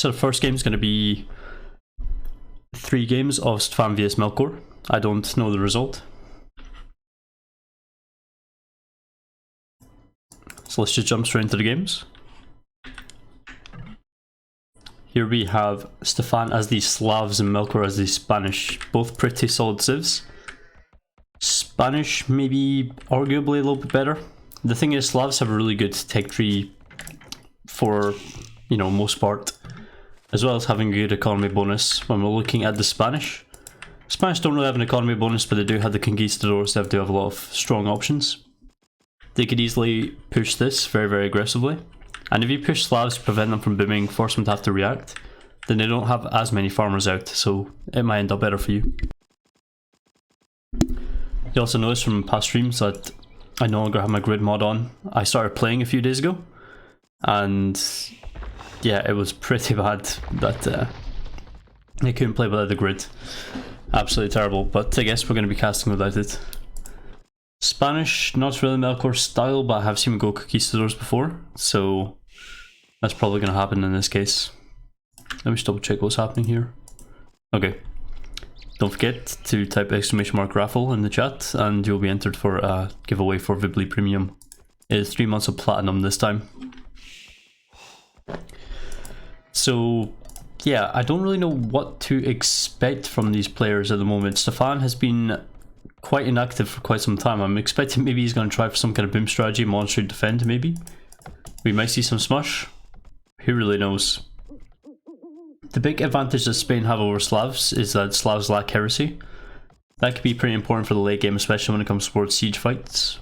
So the first game is going to be 3 games of Stefan vs Melkor. I don't know the result. So let's just jump straight into the games. Here we have Stefan as the Slavs and Melkor as the Spanish. Both pretty solid civs. Spanish maybe arguably a little bit better. The thing is, Slavs have a really good tech tree for, you know, most part, as well as having a good economy bonus when we're looking at the Spanish. Spanish don't really have an economy bonus, but they do have the Conquistadors. They do have a lot of strong options. They could easily push this very, very aggressively. And if you push Slavs to prevent them from booming, force them to have to react, then they don't have as many farmers out, so it might end up better for you. You also notice from past streams that I no longer have my grid mod on. I started playing a few days ago, and yeah, it was pretty bad that I couldn't play without the grid. Absolutely terrible, but I guess we're going to be casting without it. Spanish, not really Melkor style, but I have seen him go Conquistadors before, so that's probably going to happen in this case. Let me just double check what's happening here. Okay. Don't forget to type !raffle in the chat and you'll be entered for a giveaway for Vibly Premium. It is 3 months of platinum this time. So yeah, I don't really know what to expect from these players at the moment. Stefan has been quite inactive for quite some time. I'm expecting maybe he's going to try for some kind of boom strategy, monster defend maybe. We might see some smush. Who really knows? The big advantage that Spain have over Slavs is that Slavs lack heresy. That could be pretty important for the late game, especially when it comes towards siege fights.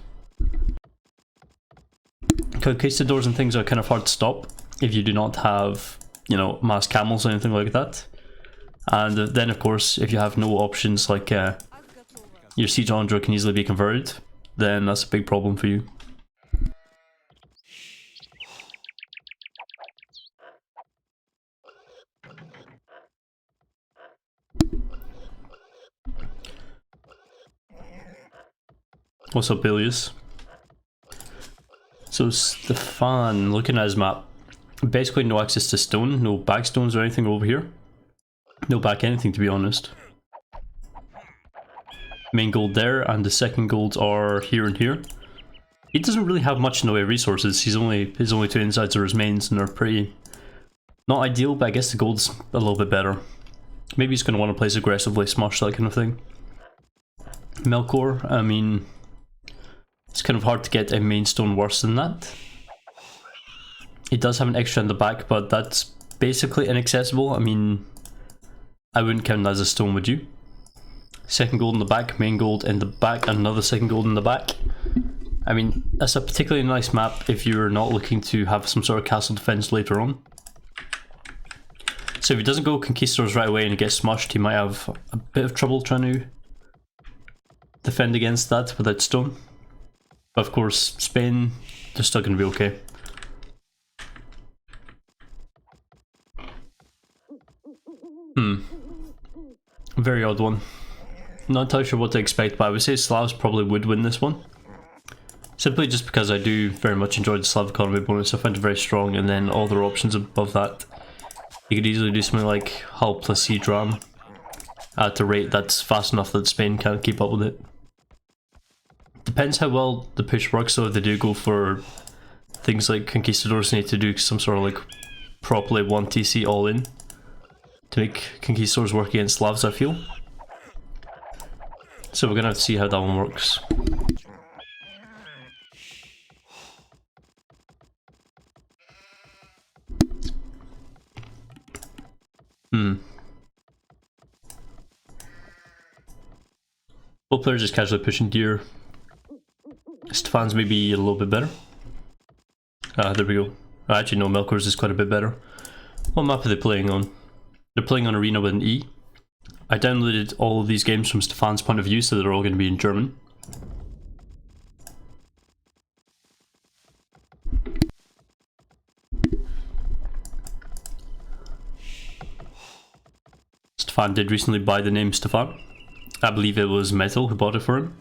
Conquistadors and things are kind of hard to stop if you do not have, you know, mass camels or anything like that. And then of course, if you have no options like your siege Andra can easily be converted, then that's a big problem for you. What's up, Bilius? So Stefan, looking at his map, basically no access to stone, no back stones or anything over here. No back anything, to be honest. Main gold there, and the second golds are here and here. He doesn't really have much in the way of resources. His only 2 insides are his mains, and they're pretty not ideal, but I guess the gold's a little bit better. Maybe he's going to want to place aggressively, smash that kind of thing. Melkor, I mean, it's kind of hard to get a main stone worse than that. It does have an extra in the back, but that's basically inaccessible. I mean, I wouldn't count that as a stone, would you? Second gold in the back, main gold in the back, and another second gold in the back. I mean, that's a particularly nice map if you're not looking to have some sort of castle defense later on. So if he doesn't go Conquistadors right away and he gets smushed, he might have a bit of trouble trying to defend against that without stone. But of course, Spain, they're still going to be okay. Very odd one. Not entirely sure what to expect, but I would say Slavs probably would win this one. Simply just because I do very much enjoy the Slav economy bonus. I find it very strong, and then all their options above that. You could easily do something like hull plus siege ram at a rate that's fast enough that Spain can't keep up with it. Depends how well the push works, so if they do go for things like Conquistadors, need to do some sort of like properly 1 TC all in to make Conquistadors work against Slavs, I feel. So we're gonna have to see how that one works. Both players just casually pushing deer. Stefan's maybe a little bit better. There we go. Actually no, Melkor's is quite a bit better. What map are they playing on? They're playing on Arena with an E. I downloaded all of these games from Stefan's point of view, so they're all going to be in German. Stefan did recently buy the name Stefan. I believe it was Metal who bought it for him.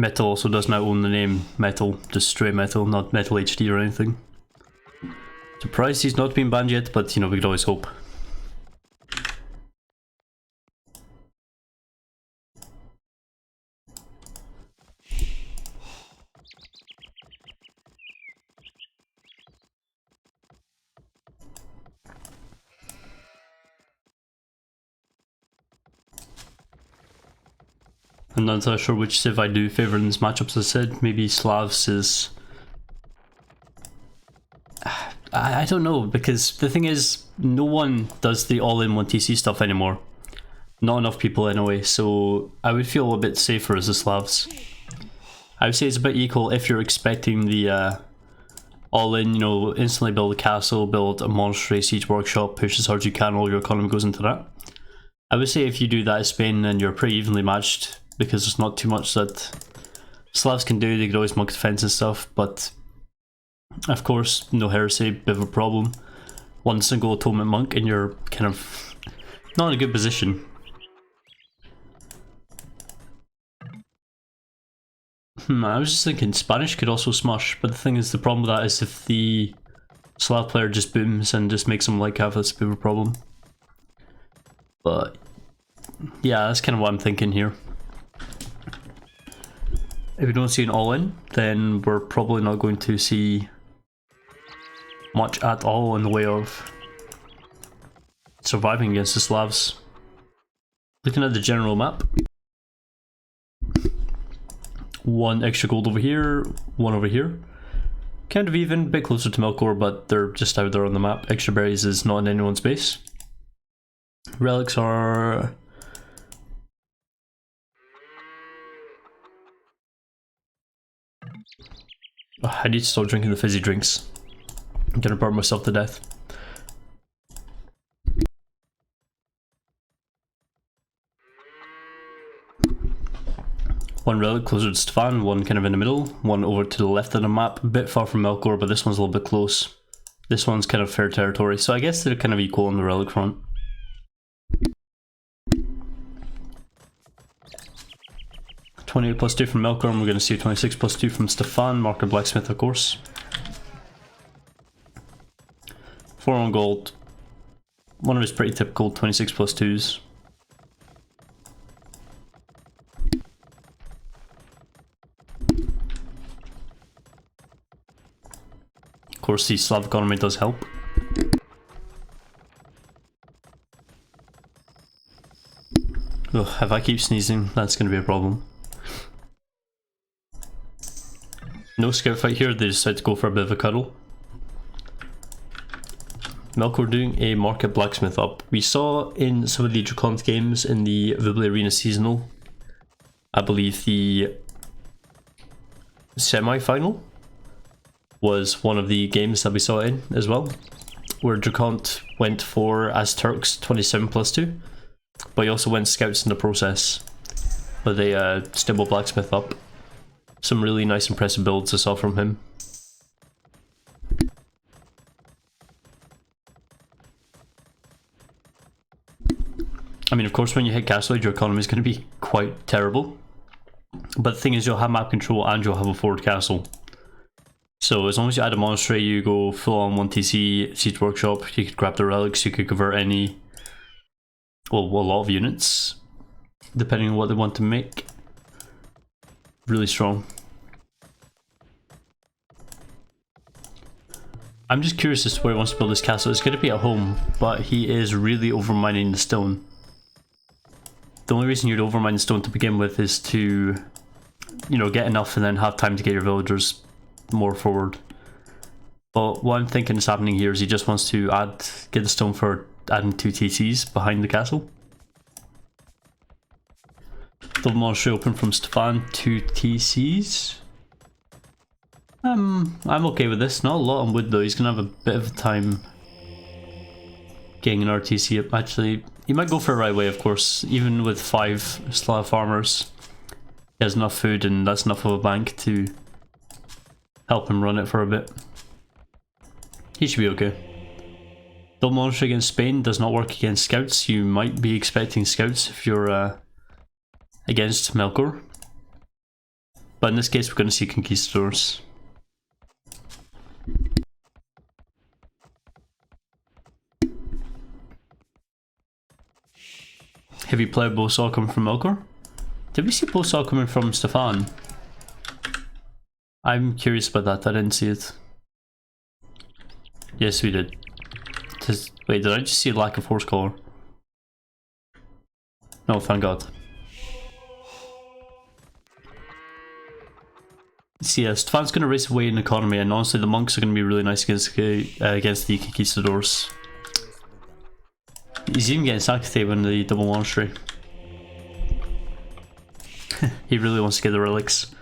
Metal also does not own the name Metal, just straight Metal, not Metal HD or anything. Surprised he's not been banned yet, but you know, we could always hope. I'm not entirely sure which civ I do favour in these matchups. As I said, maybe Slavs is... I don't know, because the thing is, no one does the all-in 1TC stuff anymore. Not enough people anyway, so I would feel a bit safer as the Slavs. I would say it's a bit equal if you're expecting the all-in, you know, instantly build a castle, build a monastery, siege workshop, push as hard as you can, all your economy goes into that. I would say if you do that as Spain, then you're pretty evenly matched, because there's not too much that Slavs can do. They could always monk defense and stuff, but of course, no heresy, bit of a problem. One single atonement monk and you're kind of not in a good position. I was just thinking Spanish could also smush, but the thing is, the problem with that is if the Slav player just booms and just makes them like half, that's a bit of a problem. But yeah, that's kind of what I'm thinking here. If we don't see an all-in, then we're probably not going to see much at all in the way of surviving against the Slavs. Looking at the general map, one extra gold over here, one over here. Kind of even, a bit closer to Melkor, but they're just out there on the map. Extra berries is not in anyone's base. Relics are... I need to stop drinking the fizzy drinks. I'm gonna burn myself to death. One relic closer to Stefan, one kind of in the middle, one over to the left of the map, a bit far from Melkor, but this one's a little bit close. This one's kind of fair territory, so I guess they're kind of equal on the relic front. +28 +2 from Melkor, and we're going to see 26 +2 from Stefan, Marker Blacksmith of course. 4 on gold. One of his pretty typical 26 +2s. Of course, the Slav economy does help. Ugh, if I keep sneezing, that's going to be a problem. No scout fight here, they decide to go for a bit of a cuddle. Melkor doing a market blacksmith up. We saw in some of the Draconic games in the Vibli Arena seasonal, I believe the semi-final was one of the games that we saw in as well, where Dracont went for, as Turks, 27 +2, but he also went scouts in the process with a stable blacksmith up. Some really nice impressive builds I saw from him. I mean, of course, when you hit Castle Age, your economy is going to be quite terrible. But the thing is, you'll have map control and you'll have a forward castle. So as long as you add a monastery, you go full on 1TC, siege workshop, you could grab the relics, you could convert any, well, a lot of units, depending on what they want to make. Really strong. I'm just curious as to where he wants to build this castle. It's going to be at home, but he is really overmining the stone. The only reason you'd overmine the stone to begin with is to, you know, get enough and then have time to get your villagers more forward. But what I'm thinking is happening here is he just wants to get the stone for adding 2 TCs behind the castle. Double monastery open from Stefan, 2 TCs. I'm okay with this. Not a lot on wood though. He's gonna have a bit of time getting an RTC up. Actually, he might go for it right away, of course. Even with 5 Slav farmers, he has enough food and that's enough of a bank to help him run it for a bit. He should be okay. Double monastery against Spain does not work against scouts. You might be expecting scouts if you're against Melkor. But in this case, we're going to see Conquistadors. Have you played Bo3 coming from Melkor? Did we see Bo3 coming from Stefan? I'm curious about that, I didn't see it. Yes, we did. Wait, did I just see a lack of horsecolor? No, thank God. See, Stefan's going to race away in economy, and honestly the monks are going to be really nice against the Conquistadors. He's even getting sacked today when the double monastery. He really wants to get the relics.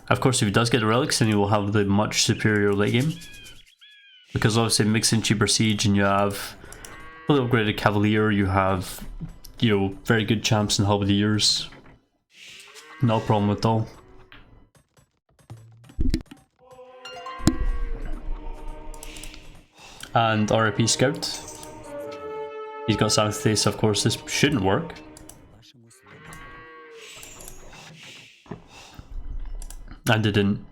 Of course, if he does get the relics, then he will have the much superior late game. Because obviously mix in cheaper siege and you have fully upgraded cavalier, you have, you know, very good champs and halberdiers. No problem at all. And RIP Scout. He's got Sanctity, so of course this shouldn't work. And it didn't.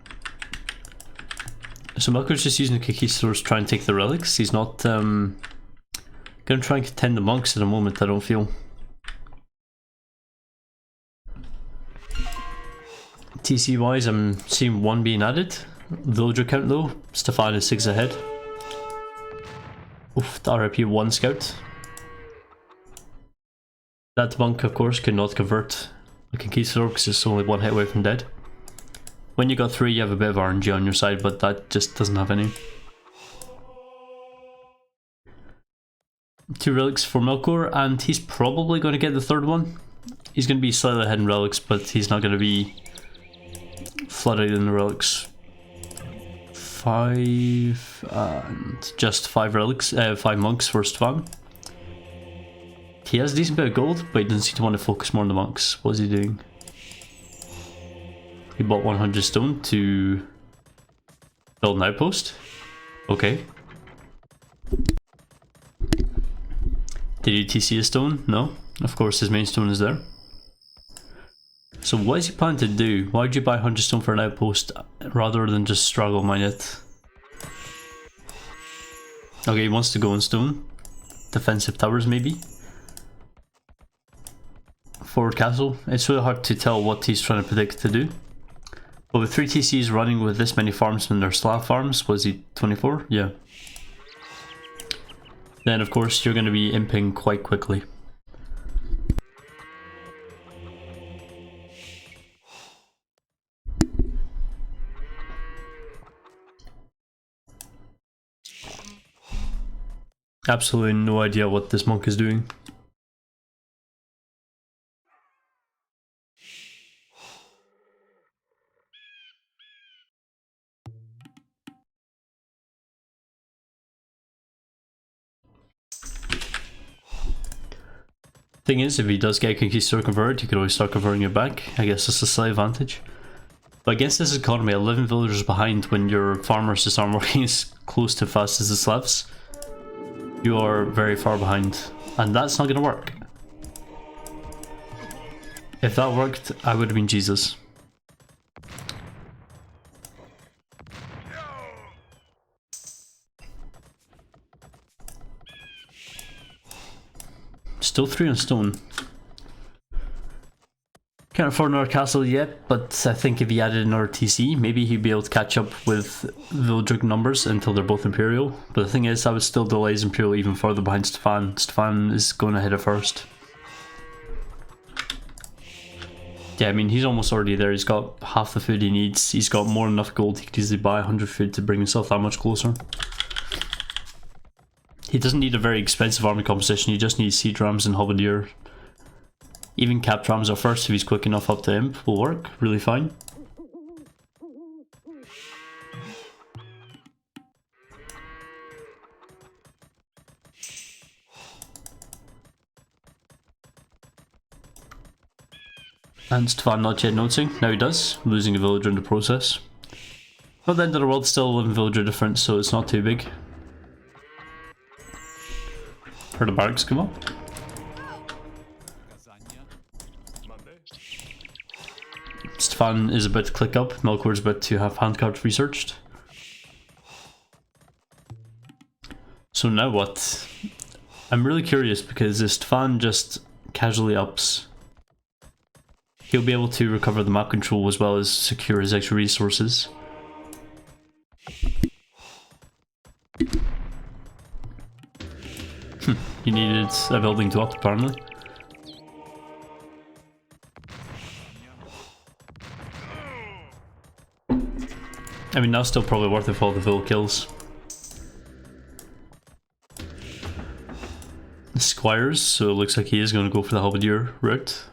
So Melkor's just using the Conquistadors to try and take the relics. He's not gonna try and contend the monks at the moment, I don't feel. TC wise, I'm seeing 1 being added. Villager count though, Stefan is 6 ahead. Oof, the RIP 1 scout. That monk of course could not convert a Conquistador because it's only 1 hit away from dead. When you got 3 you have a bit of RNG on your side, but that just doesn't have any. 2 relics for Melkor, and he's probably going to get the 3rd one. He's going to be slightly ahead in relics, but he's not going to be flooded in the relics. 5 and just 5 relics, 5 monks for Stefan. He has a decent bit of gold, but he doesn't seem to want to focus more on the monks. What is he doing? He bought 100 stone to build an outpost. Okay. Did he TC a stone? No. Of course his main stone is there. So what is he planning to do? Why would you buy 100 stone for an outpost rather than just struggle mine it? Okay, he wants to go in stone. Defensive towers maybe. Forward castle. It's really hard to tell what he's trying to predict to do. But with 3 TCs running with this many farms when they're Slav farms, was he 24? Yeah. Then of course you're going to be imping quite quickly. Absolutely no idea what this monk is doing. Thing is, if he does get Conquistador converted, you could always start converting it back. I guess that's a slight advantage. But against this economy, 11 villagers behind when your farmers just aren't working as close to fast as the Slavs, you are very far behind. And that's not going to work. If that worked, I would have been Jesus. Still 3 on stone. Can't afford another castle yet, but I think if he added another TC, maybe he'd be able to catch up with villager numbers until they're both Imperial. But the thing is, that would still delay his Imperial even further behind Stefan. Stefan is going ahead at first. Yeah, I mean, he's almost already there. He's got half the food he needs. He's got more than enough gold. He could easily buy 100 food to bring himself that much closer. He doesn't need a very expensive army composition. He just needs siege rams and halberdier. Even capped rams at first, if he's quick enough up to imp, will work really fine. And Stefan not yet noticing. Now he does, losing a villager in the process. But the end of the world, still 11 villager difference, so it's not too big. Heard the barracks come up. Stefan is about to click up, Melkor is about to have handcards researched. So now what? I'm really curious because if Stefan just casually ups, he'll be able to recover the map control as well as secure his extra resources. You needed a building to up apparently. I mean, that's still probably worth it for all the full kills. Squires, so it looks like he is going to go for the halberdier route.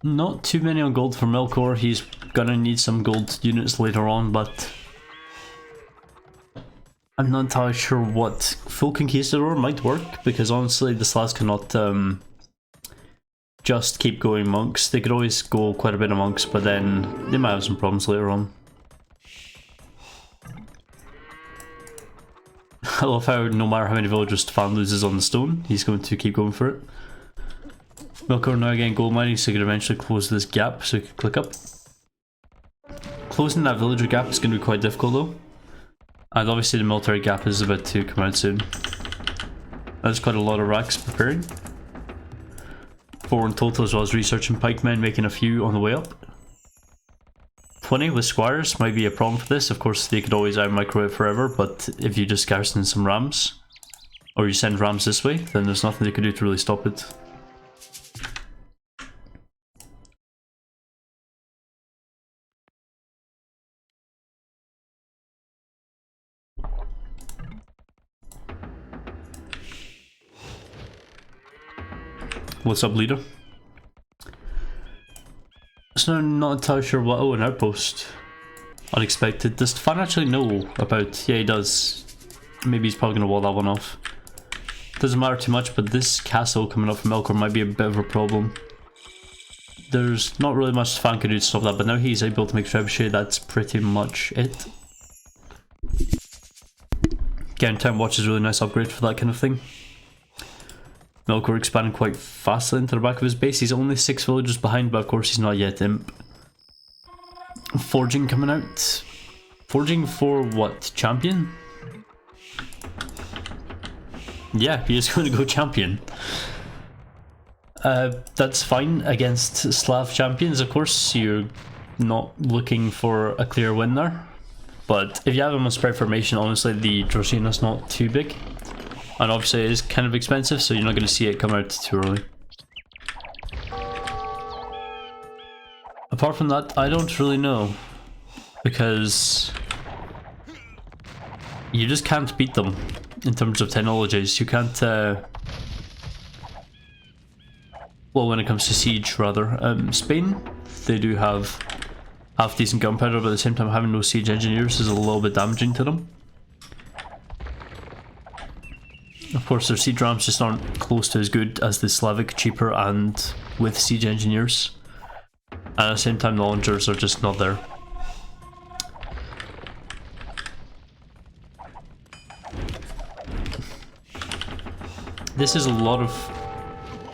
Not too many on gold for Melkor. He's gonna need some gold units later on, but I'm not entirely sure what full conquistador might work, because honestly the Slavs cannot just keep going monks. They could always go quite a bit of monks, but then they might have some problems later on. I love how no matter how many villagers Stefan loses on the stone, he's going to keep going for it. Melkor now again gold mining, so he could eventually close this gap, so he could click up. Closing that villager gap is going to be quite difficult though. And obviously the military gap is about to come out soon. That's quite a lot of racks preparing. 4 in total, as well as researching pikemen, making a few on the way up. 20 with squires might be a problem for this. Of course they could always out microwave forever, but if you just garrison some rams, or you send rams this way, then there's nothing they could do to really stop it. What's up, leader? So I'm not entirely sure what. Oh, an outpost. Unexpected. Does Stefan actually know about? Yeah, he does. Maybe he's probably going to wall that one off. Doesn't matter too much, but this castle coming up from Melkor might be a bit of a problem. There's not really much Stefan can do to stop that, but now he's able to make trebuchet. That's pretty much it. Getting Town Watch is a really nice upgrade for that kind of thing. Melkor expanding quite fast into the back of his base. He's only 6 villagers behind, but of course he's not yet imp. Forging coming out. Forging for what? Champion? Yeah, he is going to go champion. That's fine against Slav champions. Of course, you're not looking for a clear win there. But if you have him on spread formation, honestly, the Drosina's not too big. And obviously it is kind of expensive, so you're not going to see it come out too early. Apart from that, I don't really know. Because you just can't beat them in terms of technologies. You can't... well, when it comes to siege, rather. Spain, they do have half decent gunpowder, but at the same time having no siege engineers is a little bit damaging to them. Of course, their siege rams just aren't close to as good as the Slavic, cheaper and with siege engineers. And at the same time, the launchers are just not there. This is a lot of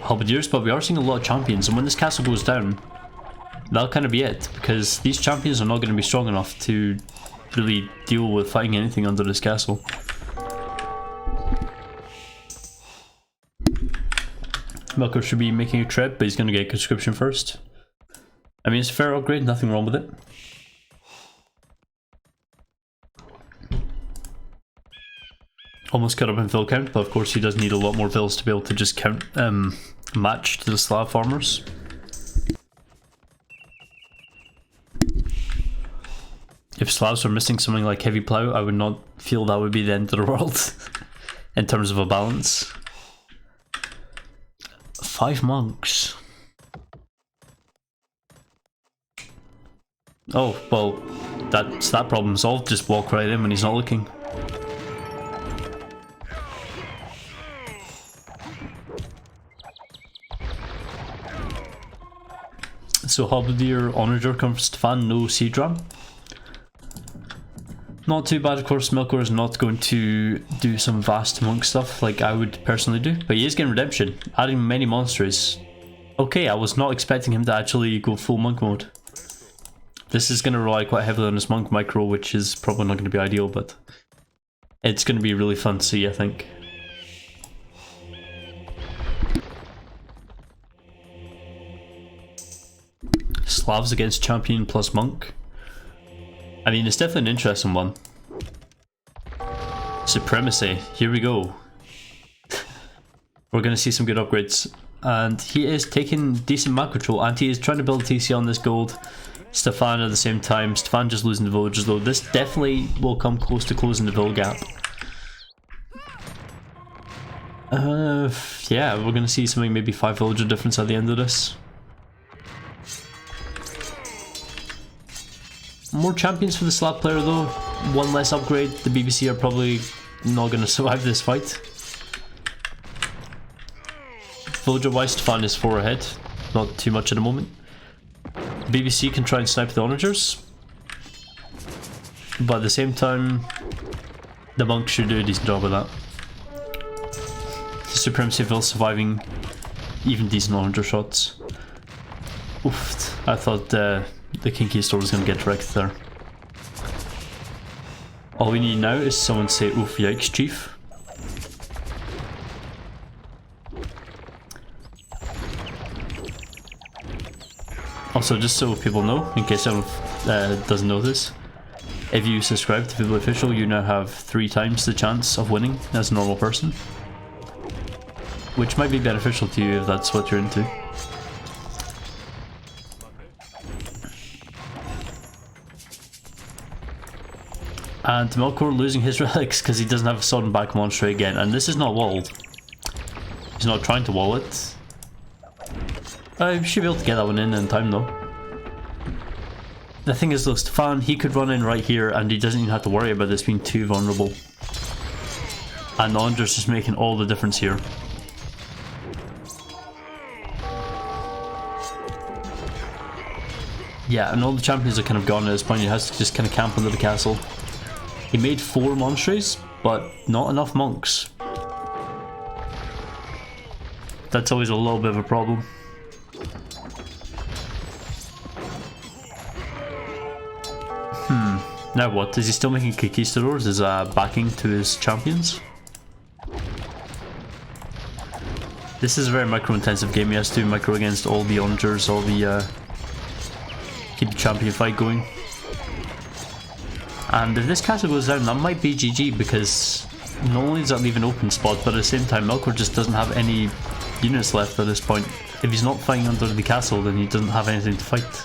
halberdiers, but we are seeing a lot of champions, and when this castle goes down, that'll kind of be it, because these champions are not going to be strong enough to really deal with fighting anything under this castle. Melkor should be making a trip, but he's going to get conscription first. I mean, it's a fair upgrade, nothing wrong with it. Almost cut up in vill count, but of course he does need a lot more vills to be able to just count match to the Slav farmers. If Slavs were missing something like heavy plough, I would not feel that would be the end of the world in terms of a balance. 5 monks. Oh, well, that's that problem solved. Just walk right in when he's not looking. So halberdier onager comes from Stefan, no siege ram. Not too bad, of course. Melkor is not going to do some vast monk stuff like I would personally do, but he is getting redemption, adding many monsters. Okay, I was not expecting him to actually go full monk mode. This is going to rely quite heavily on his monk micro, which is probably not going to be ideal, but it's going to be really fun to see, I think. Slavs against champion plus monk. I mean, it's definitely an interesting one. Supremacy, here we go. We're going to see some good upgrades. And he is taking decent map control, and he is trying to build TC on this gold. Stefan at the same time. Stefan just losing the villagers though. This definitely will come close to closing the vill gap. Yeah, we're going to see something, maybe 5 villager difference at the end of this. More champions for the Slav player though, one less upgrade. The BBC are probably not going to survive this fight. Villager wise, Stefan is 4 ahead, not too much at the moment. BBC can try and snipe the onagers, but at the same time, the monk should do a decent job of that. The Supremacy Vill surviving even decent onager shots. Oof, I thought the Conquerors was going to get wrecked there. All we need now is someone to say, oof, yikes, chief. Also, just so people know, in case anyone doesn't know this, if you subscribe to Vill Official, you now have 3 times the chance of winning as a normal person. Which might be beneficial to you if that's what you're into. And Melkor losing his relics because he doesn't have a sudden back monster again, and this is not walled. He's not trying to wall it. I should be able to get that one in time though. The thing is though, Stefan, he could run in right here and he doesn't even have to worry about this being too vulnerable. And the onagers just making all the difference here. Yeah, and all the champions are kind of gone at this point. He has to just kind of camp under the castle. He made 4 monsters, but not enough monks. That's always a little bit of a problem. Now what? Is he still making conquistadors as backing to his champions? This is a very micro-intensive game. He has to micro against all the onagers, all the keep the champion fight going. And if this castle goes down, that might be GG, because not only does that leave an open spot, but at the same time Melkor just doesn't have any units left at this point. If he's not fighting under the castle, then he doesn't have anything to fight.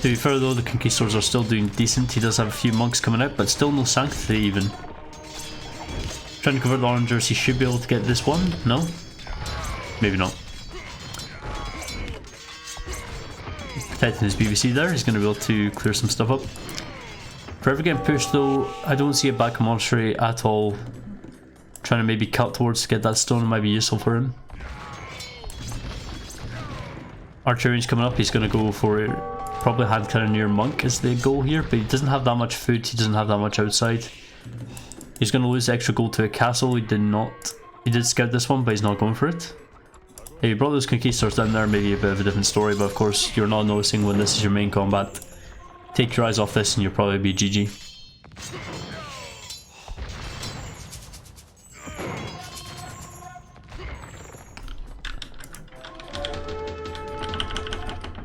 To be fair though, the Conquistadors are still doing decent. He does have a few monks coming out, but still no Sanctity even. Trying to convert the onagers, he should be able to get this one? No? Maybe not. Protecting his BBC there, he's going to be able to clear some stuff up. Forever getting pushed though, I don't see a back monastery at all. Trying to maybe cut towards to get that stone might be useful for him. Archerian's coming up, he's going to go for it. Probably hand cannoneer monk is the goal here, but he doesn't have that much food, he doesn't have that much outside. He's going to lose extra gold to a castle. He did scout this one, but he's not going for it. If you brought those conquistadors down there, maybe a bit of a different story, but of course you're not noticing when this is your main combat. Take your eyes off this and you'll probably be GG.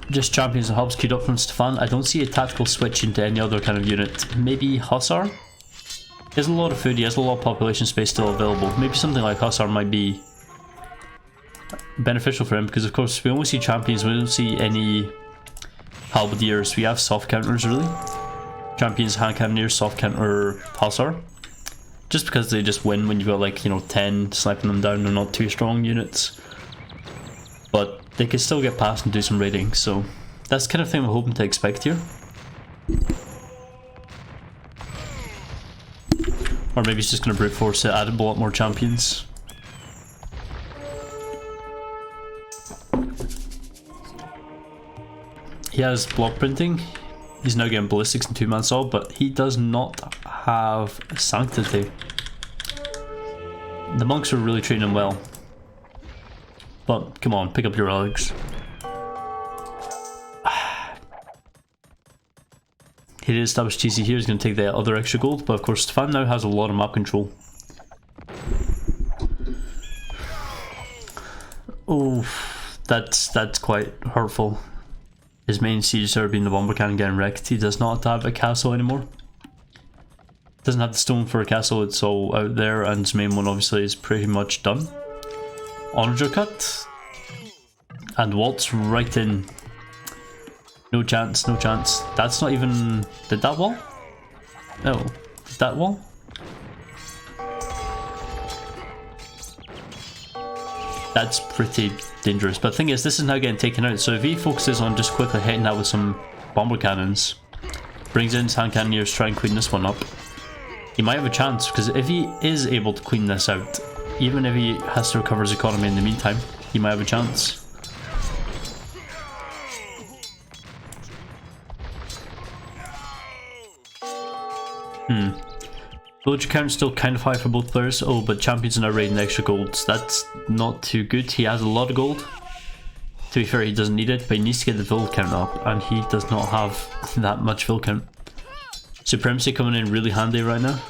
Just champions and hubs queued up from Stefan. I don't see a tactical switch into any other kind of unit. Maybe Hussar? He has a lot of food, he has a lot of population space still available. Maybe something like Hussar might be beneficial for him, because of course we only see champions, we don't see any halberdiers. We have soft counters really. Champions, hand cannoneers, soft counter, Hussar. Just because they just win when you've got like, you know, 10 sniping them down. They're not too strong units. But they can still get past and do some raiding, so that's the kind of thing I'm hoping to expect here. Or maybe he's just going to brute force it, add a lot more champions. He has block printing. He's now getting ballistics and 2-man saw, but he does not have sanctity. The monks are really treating him well. But come on, pick up your relics. He did establish TC here, he's going to take the other extra gold, but of course Stefan now has a lot of map control. Oh, that's quite hurtful. His main siege server being the bomber cannon getting wrecked. He does not have a castle anymore. Doesn't have the stone for a castle, it's all out there, and his main one obviously is pretty much done. Onager cut. And waltz right in. No chance, no chance. That's not even... Did that wall? No. Did that wall? That's pretty dangerous. But the thing is, this is now getting taken out, so if he focuses on just quickly hitting that with some bomber cannons, brings in his hand cannoneers, try and clean this one up, he might have a chance, because if he is able to clean this out, even if he has to recover his economy in the meantime, he might have a chance. Villager count still kind of high for both players. Oh, but champions are now raiding extra golds. That's not too good. He has a lot of gold. To be fair, he doesn't need it, but he needs to get the vill count up, and he does not have that much vill count. Supremacy coming in really handy right now.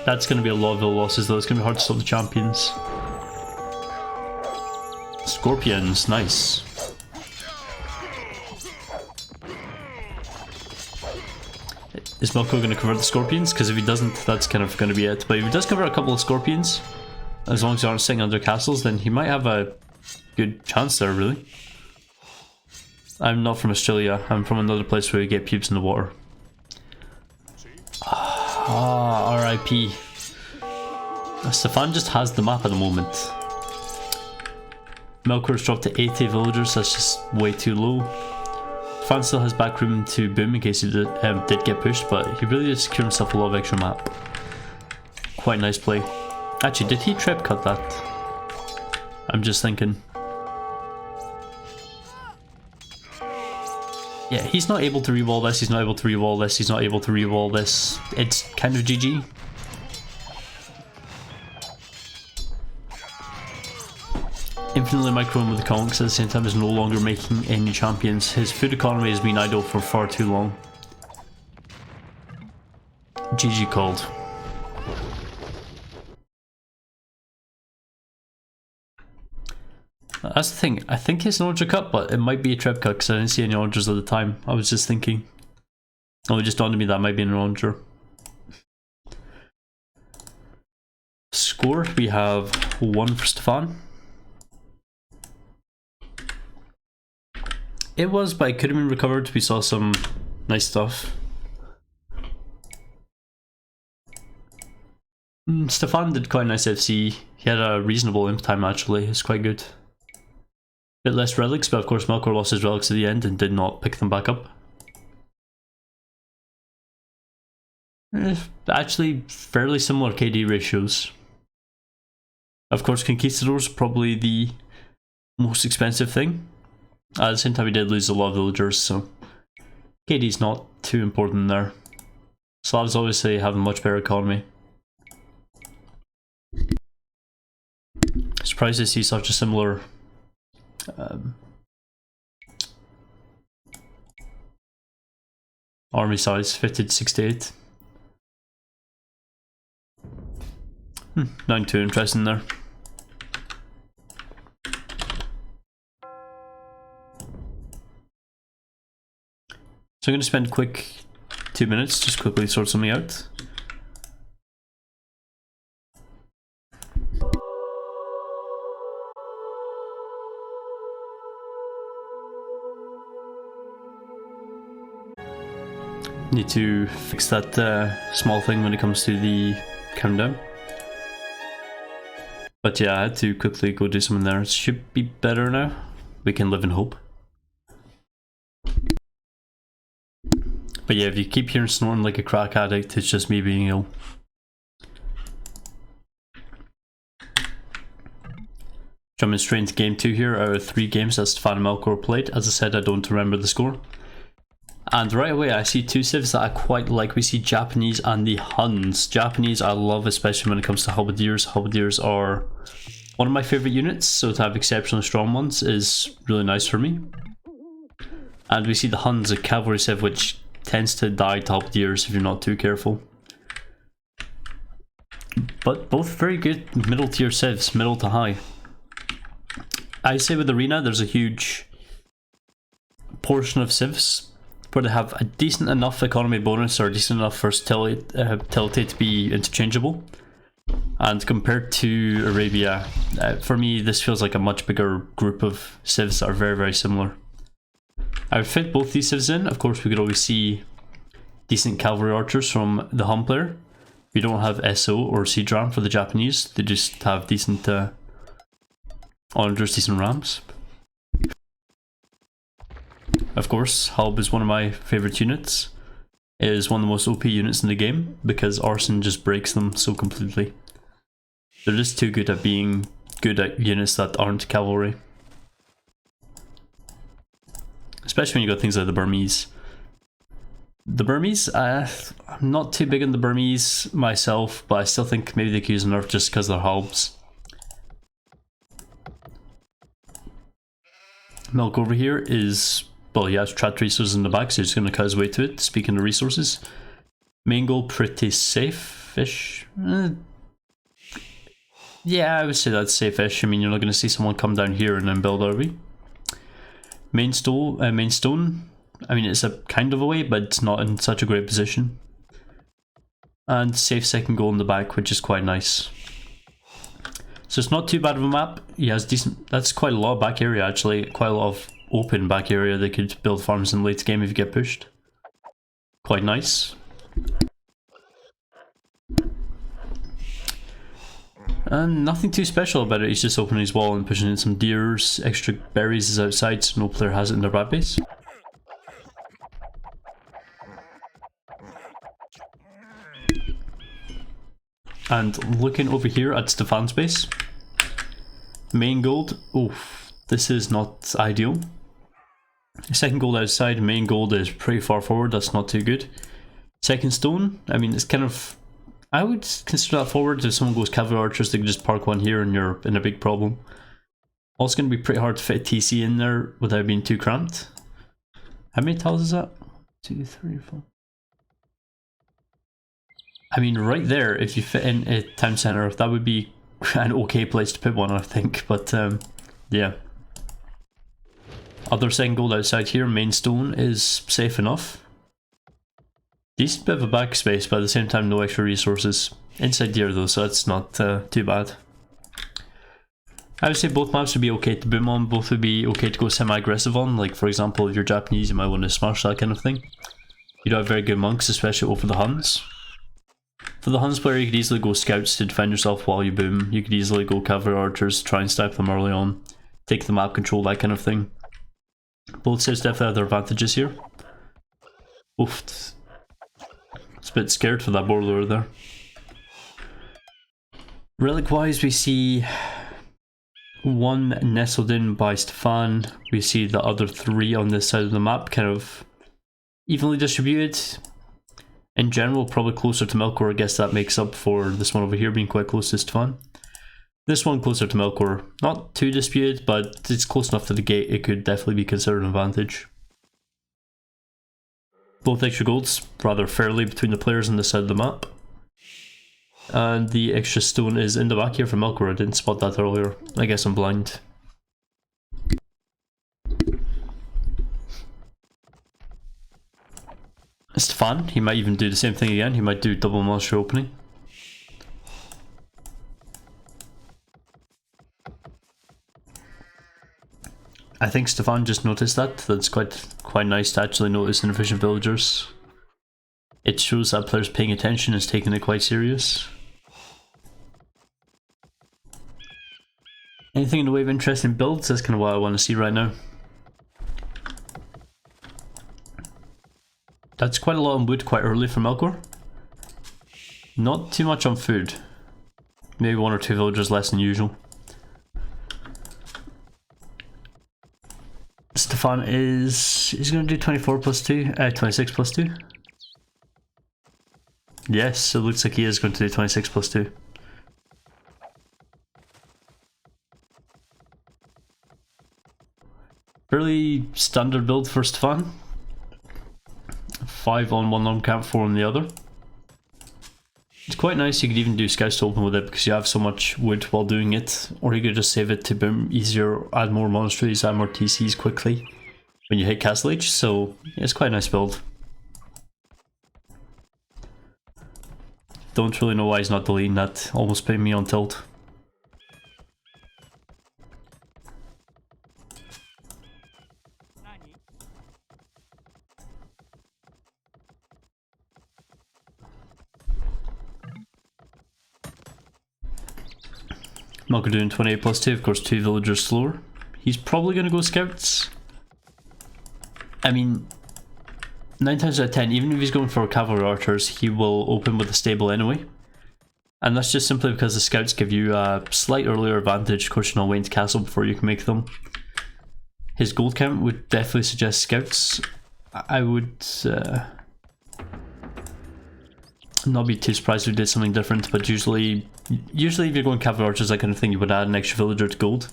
That's going to be a lot of vill losses though. It's going to be hard to stop the champions. Scorpions, nice. Is Melkor going to convert the scorpions? Because if he doesn't, that's kind of going to be it. But if he does convert a couple of scorpions, as long as they aren't sitting under castles, then he might have a good chance there, really. I'm not from Australia. I'm from another place where you get pubes in the water. Ah, RIP. Stefan just has the map at the moment. Melkor's dropped to 80 villagers. That's just way too low. Stefan still has back room to boom in case he did get pushed, but he really did secure himself a lot of extra map. Quite nice play. Actually, did he trip cut that? I'm just thinking. Yeah, he's not able to re-wall this, he's not able to re-wall this, he's not able to re-wall this. It's kind of GG. Infinitely microing with the conks at the same time is no longer making any champions. His food economy has been idle for far too long. GG called. That's the thing, I think it's an Onager cut, but it might be a trip cut because I didn't see any Onagers at the time. I was just thinking. Oh, it just dawned on me that might be an Onager. Score, we have 1 for Stefan. It was, but it could have been recovered. We saw some nice stuff. Stefan did quite a nice FC. He had a reasonable imp time actually, it's quite good. Bit less relics, but of course Melkor lost his relics at the end and did not pick them back up. Actually, fairly similar KD ratios. Of course, Conquistadors probably the most expensive thing. At the same time, he did lose a lot of villagers, so KD's not too important there. Slavs obviously have a much better economy. Surprised to see such a similar army size, 50 to 68. Nothing too interesting there. So I'm going to spend a quick 2 minutes, just quickly sort something out. Need to fix that small thing when it comes to the countdown. But yeah, I had to quickly go do something there. It should be better now. We can live in hope. But yeah, if you keep hearing snoring like a crack addict, it's just me being ill. Jumping straight into game 2 here out of 3 games that Stefan and Melkor played. As I said, I don't remember the score. And right away I see 2 civs that I quite like. We see Japanese and the Huns. Japanese I love, especially when it comes to halberdiers. Halberdiers are one of my favourite units, so to have exceptionally strong ones is really nice for me. And we see the Huns, a cavalry civ which tends to die to halberdiers if you're not too careful. But both very good middle tier civs, middle to high. I say with Arena there's a huge portion of civs where they have a decent enough economy bonus or decent enough versatility to be interchangeable. And compared to Arabia, for me this feels like a much bigger group of civs that are very, very similar. I would fit both these civs in. Of course we could always see decent cavalry archers from the Hun player. We don't have SO or Siege Ram for the Japanese, they just have decent onagers, decent rams. Of course, Halb is one of my favourite units. It is one of the most OP units in the game because Arson just breaks them so completely. They're just too good at being good at units that aren't cavalry. Especially when you got things like the Burmese. The Burmese, I'm not too big on the Burmese myself, but I still think maybe they could use a nerf just because they're Halbs. Melk over here is, well, he has trapped resources in the back, so he's going to cut his way to it. Speaking of resources, main goal pretty safe-ish. Yeah, I would say that's safe-ish. I mean, you're not going to see someone come down here and then build RV. Main stone, I mean, it's a kind of a way, but it's not in such a great position. And safe second goal in the back, which is quite nice. So it's not too bad of a map. He has decent, that's quite a lot of back area actually, quite a lot of open back area. They could build farms in the late game if you get pushed. Quite nice. And nothing too special about it, he's just opening his wall and pushing in some deers. Extra berries is outside, so no player has it in their bad base. And looking over here at Stefan's base. Main gold, oof, this is not ideal. Second gold outside, main gold is pretty far forward, that's not too good. Second stone, I mean it's kind of, I would consider that forward. If someone goes cavalry archers, they can just park one here and you're in a big problem. Also going to be pretty hard to fit a TC in there without being too cramped. How many tiles is that? 2, 3, 4. I mean right there, if you fit in a town centre, that would be an okay place to put one, I think, but yeah. Other second gold outside here, main stone is safe enough. Decent bit of a backspace, but at the same time no extra resources. Inside deer though, so that's not too bad. I would say both maps would be okay to boom on, both would be okay to go semi-aggressive on, like for example if you're Japanese you might want to smash that kind of thing. You do have very good monks, especially over the Huns. For the Huns player you could easily go scouts to defend yourself while you boom, you could easily go cavalry archers, try and snipe them early on, take the map control, that kind of thing. Both sides definitely have their advantages here. Oof. It's a bit scared for that board lure there. Relic wise we see one nestled in by Stefan, we see the other 3 on this side of the map kind of evenly distributed. In general probably closer to Melkor, I guess that makes up for this one over here being quite close to Stefan. This one closer to Melkor, not too disputed, but it's close enough to the gate it could definitely be considered an advantage. Both extra golds rather fairly between the players on this side of the map. And the extra stone is in the back here from Melkor, I didn't spot that earlier, I guess I'm blind. Stefan, he might even do the same thing again, he might do double monster opening. I think Stefan just noticed that. That's quite nice to actually notice inefficient villagers. It shows that players paying attention is taking it quite serious. Anything in the way of interesting builds? That's kind of what I want to see right now. That's quite a lot on wood quite early for Melkor. Not too much on food. Maybe 1 or 2 villagers less than usual. Stefan he's going to do 24 plus 2, 26 plus 2. Yes, it looks like he is going to do 26 plus 2. Fairly standard build for Stefan. 5 on one arm camp, 4 on the other. It's quite nice, you could even do scouts to open with it because you have so much wood while doing it, or you could just save it to boom easier, add more monasteries, add more TCs quickly when you hit Castle Age, so yeah, it's quite a nice build. Don't really know why he's not deleting that, almost putting me on tilt. Melkor doing 28 plus 2, of course 2 villagers slower. He's probably going to go scouts. I mean, 9 times out of 10, even if he's going for cavalry archers, he will open with a stable anyway. And that's just simply because the scouts give you a slight earlier advantage. Of course, you're not waiting to castle before you can make them. His gold count would definitely suggest scouts. I would not be too surprised if we did something different, but usually if you're going cavalry archers, that kind of thing, you would add an extra villager to gold.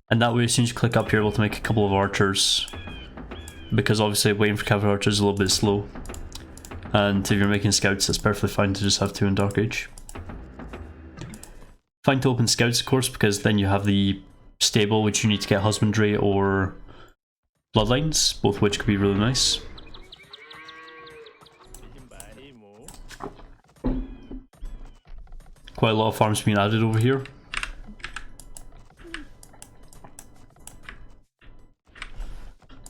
And that way, as soon as you click up, you're able to make a couple of archers. Because obviously waiting for cavalry archers is a little bit slow. And if you're making scouts, it's perfectly fine to just have 2 in Dark Age. Fine to open scouts, of course, because then you have the stable, which you need to get husbandry or bloodlines, both of which could be really nice. Quite a lot of farms being added over here.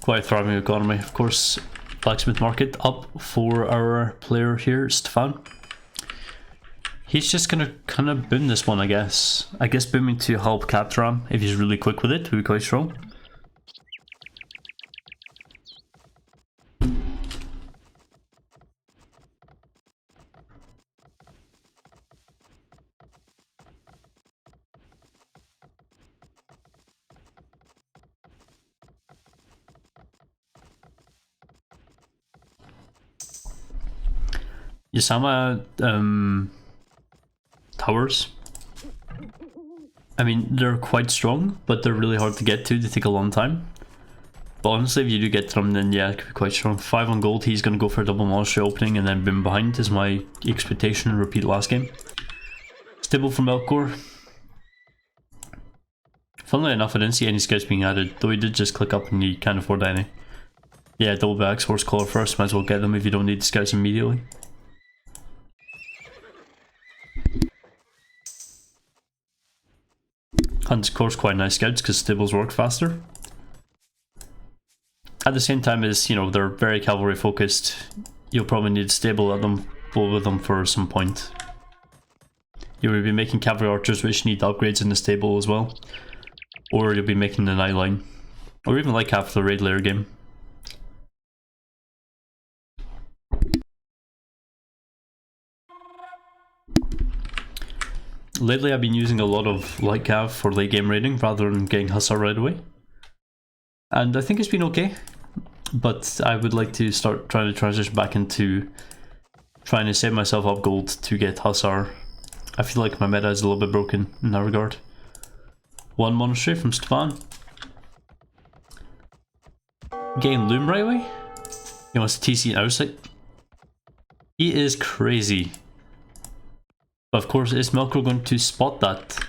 Quite a thriving economy, of course. Blacksmith market up for our player here, Stefan. He's just gonna kind of boom this one, I guess. I guess booming to help capture him if he's really quick with it would be quite strong. Yasama towers. I mean, they're quite strong, but they're really hard to get to. They take a long time. But honestly, if you do get to them, then yeah, it could be quite strong. 5 on gold, he's going to go for a double monastery opening and then boom behind is my expectation and repeat last game. Stable from Melkor. Funnily enough, I didn't see any scouts being added, though he did just click up and he can't afford any. Yeah, double backs, horse collar first, might as well get them if you don't need the scouts immediately. And of course quite nice scouts because stables work faster. At the same time as, you know, they're very cavalry focused, you'll probably need a stable at them, with them for some point. You will be making cavalry archers which need upgrades in the stable as well. Or you'll be making the night line. Or even like half the raid layer game. Lately I've been using a lot of light cav for late game raiding rather than getting hussar right away. And I think it's been okay. But I would like to start trying to transition back into trying to save myself up gold to get hussar. I feel like my meta is a little bit broken in that regard. 1 monastery from Stefan. Getting loom right away. He wants to TC outside. He is crazy. But of course, is Melkor going to spot that?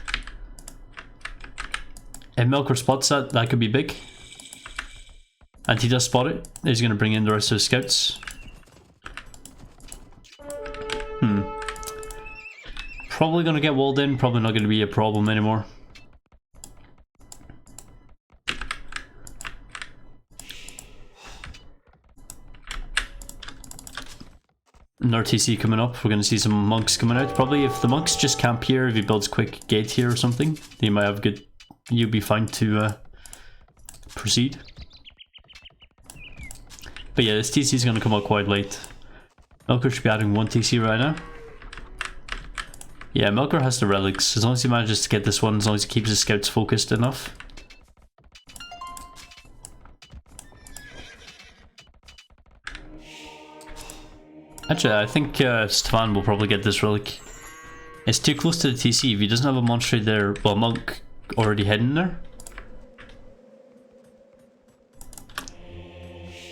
If Melkor spots that, that could be big. And he does spot it. He's going to bring in the rest of his scouts. Probably going to get walled in, probably not going to be a problem anymore. Another TC coming up, we're going to see some monks coming out. Probably if the monks just camp here, if he builds a quick gate here or something, they might have good, you'll be fine to proceed. But yeah, this TC is going to come out quite late. Melkor should be adding 1 TC right now. Yeah, Melkor has the relics, as long as he manages to get this one, as long as he keeps his scouts focused enough. Actually, I think Stefan will probably get this relic. It's too close to the TC. If he doesn't have a monster there, well, monk already hidden there.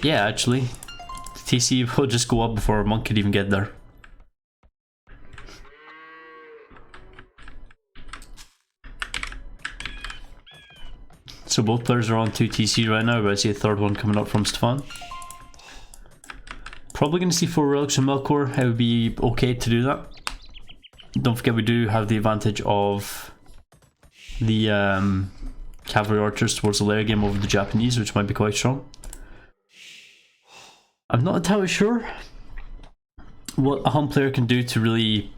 Yeah, actually, the TC will just go up before a monk could even get there. So both players are on 2 TC right now, but I see a third one coming up from Stefan. Probably going to see 4 relics from Melkor. It would be okay to do that. Don't forget we do have the advantage of the cavalry archers towards the layer game over the Japanese, which might be quite strong. I'm not entirely sure what a Hun player can do to really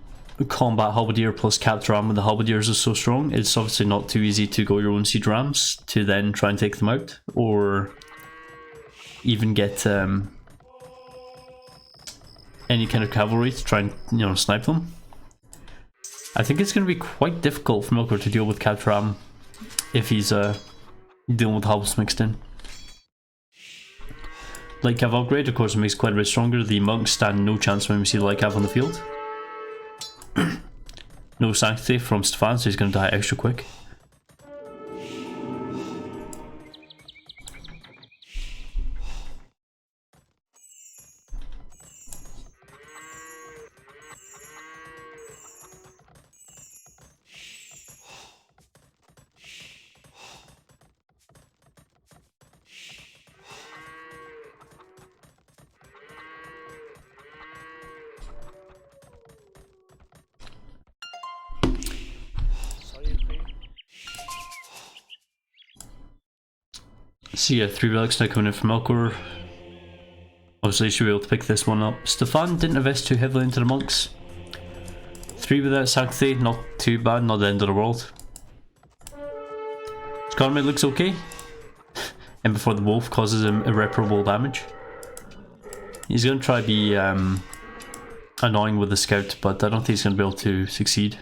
combat halberdier plus capture ram when the halberdiers are so strong. It's obviously not too easy to go your own siege rams to then try and take them out, or even get any kind of cavalry to try and, you know, snipe them. I think it's going to be quite difficult for Melkor to deal with capture ram if he's dealing with halbs mixed in. Light cav upgrade, of course, makes quite a bit stronger. The monks stand no chance when we see the light cav on the field. No sanctity from Stefan, so he's going to die extra quick. So yeah, 3 relics now coming in from Melkor. Obviously, you should be able to pick this one up. Stefan didn't invest too heavily into the monks. 3 without sanctity, not too bad, not the end of the world. Skirm looks okay. And before the wolf causes him irreparable damage. He's going to try to be annoying with the scout, but I don't think he's going to be able to succeed.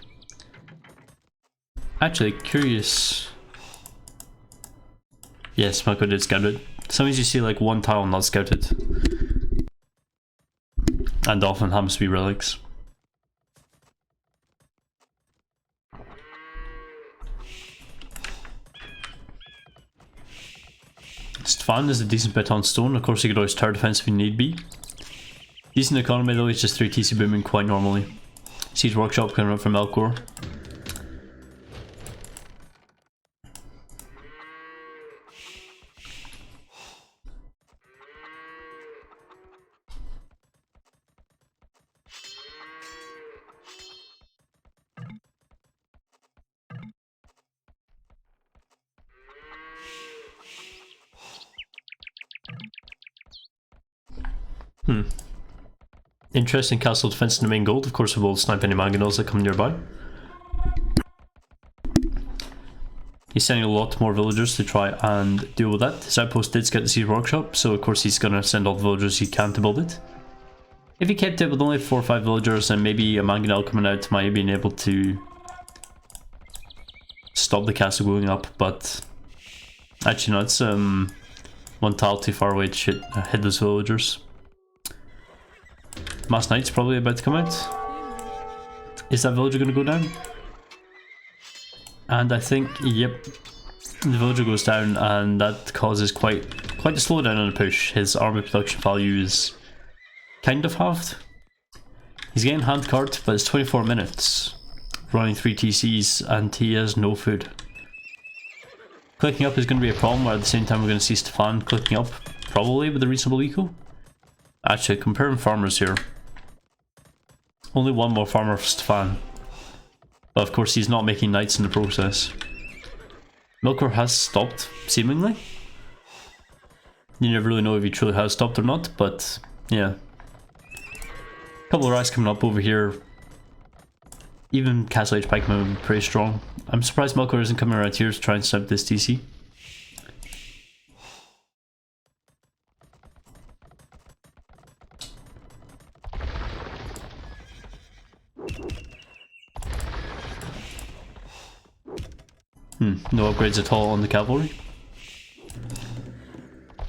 Actually, curious. Yes, Melkor did scout it. Sometimes you see like one tile not scouted. And often happens to be relics. Stefan is a decent bit on stone. Of course, he could always tower defense if he need be. Decent economy though, he's just 3 TC booming quite normally. Siege Workshop coming up from Melkor. Interesting castle defense in the main gold. Of course, we will snipe any mangonels that come nearby. He's sending a lot more villagers to try and deal with that. His outpost did get the siege workshop, so of course he's gonna send all the villagers he can to build it. If he kept it with only 4 or 5 villagers, then maybe a mangonel coming out might have been able to stop the castle going up, but actually no, it's 1 tile too far away to hit those villagers. Mass Knight's probably about to come out. Is that villager going to go down? And I think, yep, the villager goes down, and that causes quite a slowdown on the push. His army production value is kind of halved. He's getting hand cart, but it's 24 minutes, running 3 TCs, and he has no food. Clicking up is going to be a problem, where at the same time we're going to see Stefan clicking up, probably with a reasonable eco. Actually, comparing farmers here. Only 1 more farmer for Stefan. But of course he's not making knights in the process. Melkor has stopped, seemingly. You never really know if he truly has stopped or not, but yeah. Couple of racks coming up over here. Even Castle Age pikemen would be pretty strong. I'm surprised Melkor isn't coming around here to try and snipe this TC. No upgrades at all on the cavalry.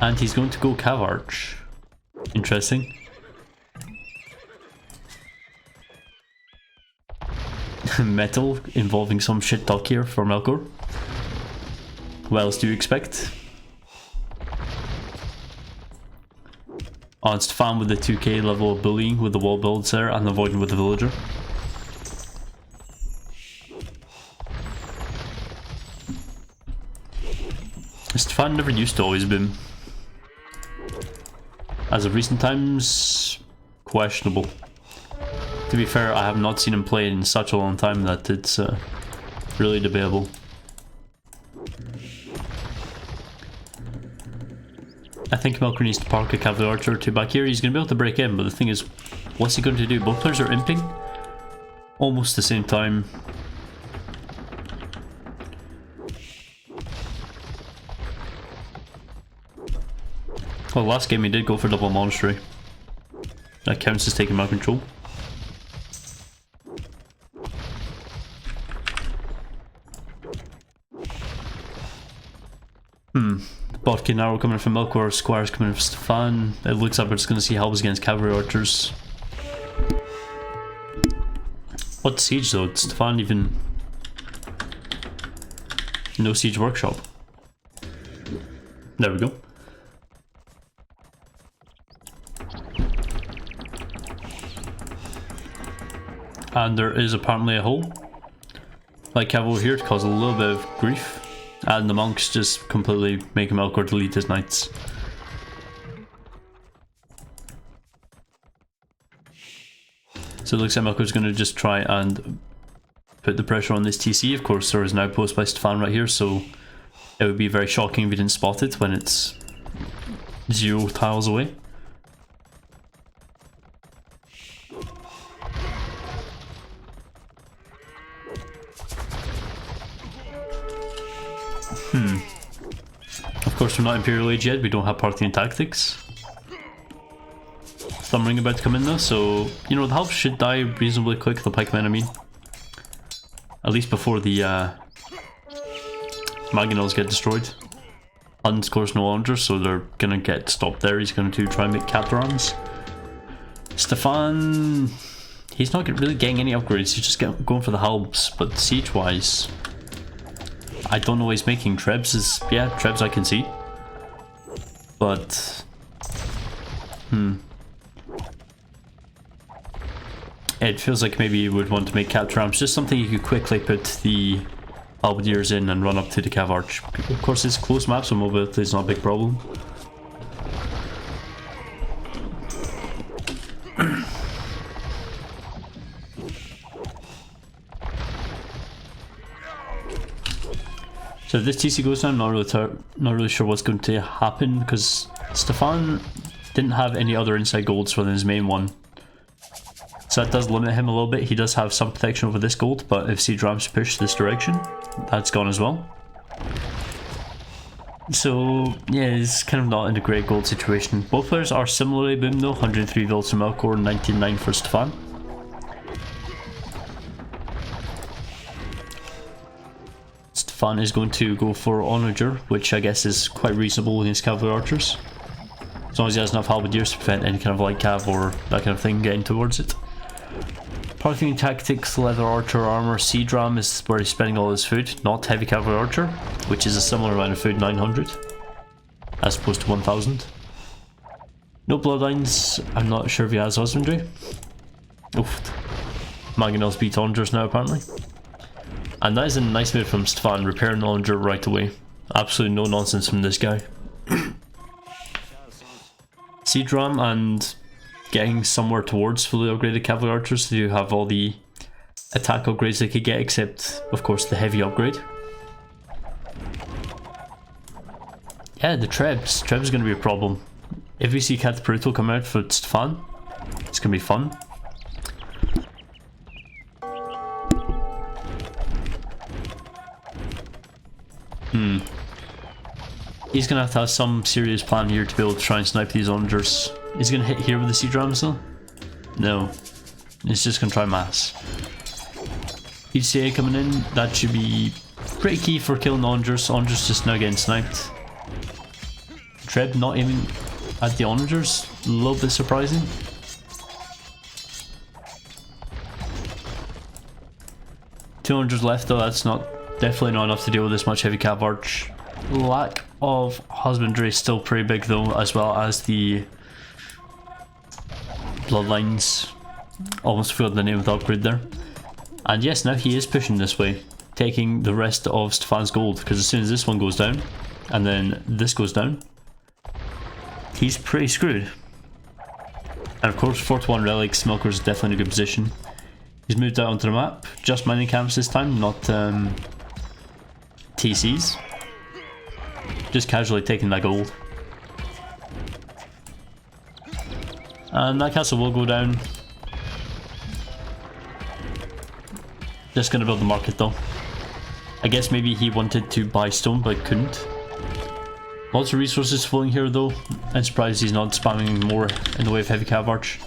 And he's going to go Cav Arch. Interesting. metal involving some shit talk here for Melkor. What else do you expect? On Stefan with the 2k level of bullying with the wall builds there and avoiding with the villager. Stefan never used to always boom. As of recent times, questionable. To be fair, I have not seen him play in such a long time that it's really debatable. I think Melkor needs to park a cavalry archer or two back here. He's going to be able to break in, but the thing is, what's he going to do? Both players are imping almost the same time. Well, last game he did go for double monastery. That counts as taking my control. Botkin arrow coming from Melkor, squires coming from Stefan. It looks like we're just going to see helps against cavalry archers. What siege though? Stefan even... No siege workshop. There we go. And there is apparently a hole, like cavalry here, to cause a little bit of grief. And the monks just completely make Melkor delete his knights. So it looks like Melkor's going to just try and put the pressure on this TC. Of course, there is an outpost by Stefan right here, so it would be very shocking if we didn't spot it when it's 0 tiles away. Of course, we're not Imperial Age yet, we don't have Parthian tactics. Thumb ring about to come in though, so you know the help should die reasonably quick, the pikemen I mean. At least before the Mangonels get destroyed. Hunt scores no onagers, so they're gonna get stopped there. He's going to try and make Catarans. Stefan, he's not really getting any upgrades, he's just going for the halbs, but siege wise, I don't know what he's making. Trebs is, yeah, Trebs I can see. But, it feels like maybe you would want to make cat ramps, just something you could quickly put the halberdiers in and run up to the cav arch. Of course it's close map, so mobility is not a big problem. So if this TC goes down, not really sure what's going to happen, because Stefan didn't have any other inside golds within his main one. So that does limit him a little bit. He does have some protection over this gold, but if siege ramps push this direction, that's gone as well. So yeah, it's kind of not in a great gold situation. Both players are similarly boomed though, 103 vills from Melkor, 99 for Stefan. Stefan is going to go for Onager, which I guess is quite reasonable against cavalry archers. As long as he has enough halberdiers to prevent any kind of light cav or that kind of thing getting towards it. Parthian tactics, leather archer armor, siege ram is where he's spending all his food, not heavy cavalry archer, which is a similar amount of food, 900, as opposed to 1000. No bloodlines, I'm not sure if he has husbandry. Oof. Mangonels beat onagers now apparently. And that is a nice move from Stefan, repairing the onager right away. Absolutely no nonsense from this guy. Siege ram and getting somewhere towards fully upgraded cavalry archers to have all the attack upgrades they could get, except of course the heavy upgrade. Yeah, the Trebs. Trebs is going to be a problem. If we see Catapulto come out for Stefan, it's going to be fun. He's going to have some serious plan here to be able to try and snipe these onagers. He's going to hit here with the siege rams though? No. He's just going to try mass. PCA coming in, that should be pretty key for killing the onagers. Onagers just now getting sniped. Treb not aiming at the onagers, a little bit surprising. 200 left though, that's definitely not enough to deal with this much heavy cav arch. Lack of husbandry is still pretty big though, as well as the bloodlines. Almost forgot the name of the upgrade there. And yes, now he is pushing this way, taking the rest of Stefan's gold, because as soon as this one goes down, and then this goes down, he's pretty screwed. And of course, 4-1 relics, Melkor is definitely in a good position. He's moved out onto the map, just mining camps this time, not TCs. Just casually taking that gold. And that castle will go down. Just gonna build the market though. I guess maybe he wanted to buy stone but couldn't. Lots of resources flowing here though. I'm surprised he's not spamming more in the way of heavy cav arch.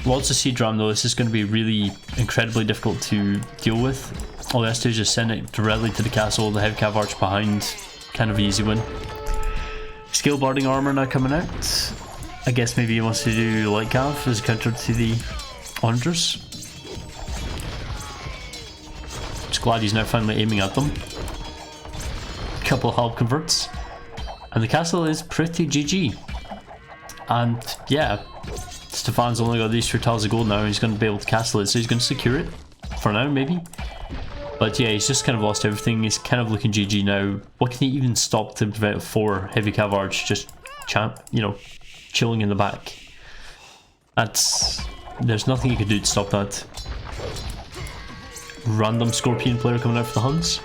Lots of siege ram though. This is going to be really incredibly difficult to deal with. All he has to do is just send it directly to the castle, the heavy cav arch behind. Kind of easy win. Scale barding armor now coming out. I guess maybe he wants to do light cav as a counter to the onagers. Just glad he's now finally aiming at them. Couple of halb converts. And the castle is pretty GG. And yeah, Stefan's only got these 3 tiles of gold now, and he's going to be able to castle it, so he's going to secure it. For now, maybe. But yeah, he's just kind of lost everything. He's kind of looking GG now. What can he even stop to prevent 4 heavy cav arch just chilling in the back? There's nothing he can do to stop that. Random Scorpion player coming out for the Huns.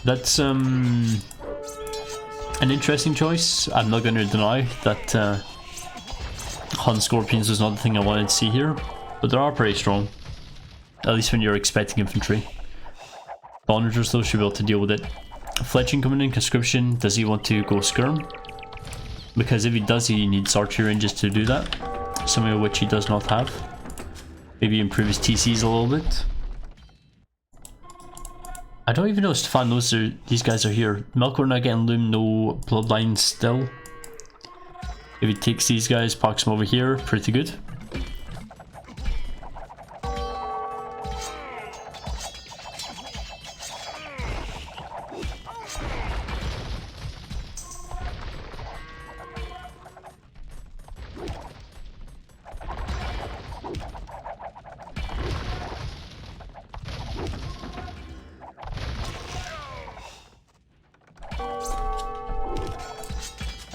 That's an interesting choice. I'm not going to deny that Hun Scorpions was not the thing I wanted to see here, but they are pretty strong. At least when you're expecting infantry. The onagers though should be able to deal with it. Fletching coming in, conscription. Does he want to go Skirm? Because if he does, he needs archery ranges to do that. Something of which he does not have. Maybe improve his TCs a little bit. I don't even know if Stefan knows these guys are here. Melkor now getting loom, no bloodlines still. If he takes these guys, parks them over here, pretty good.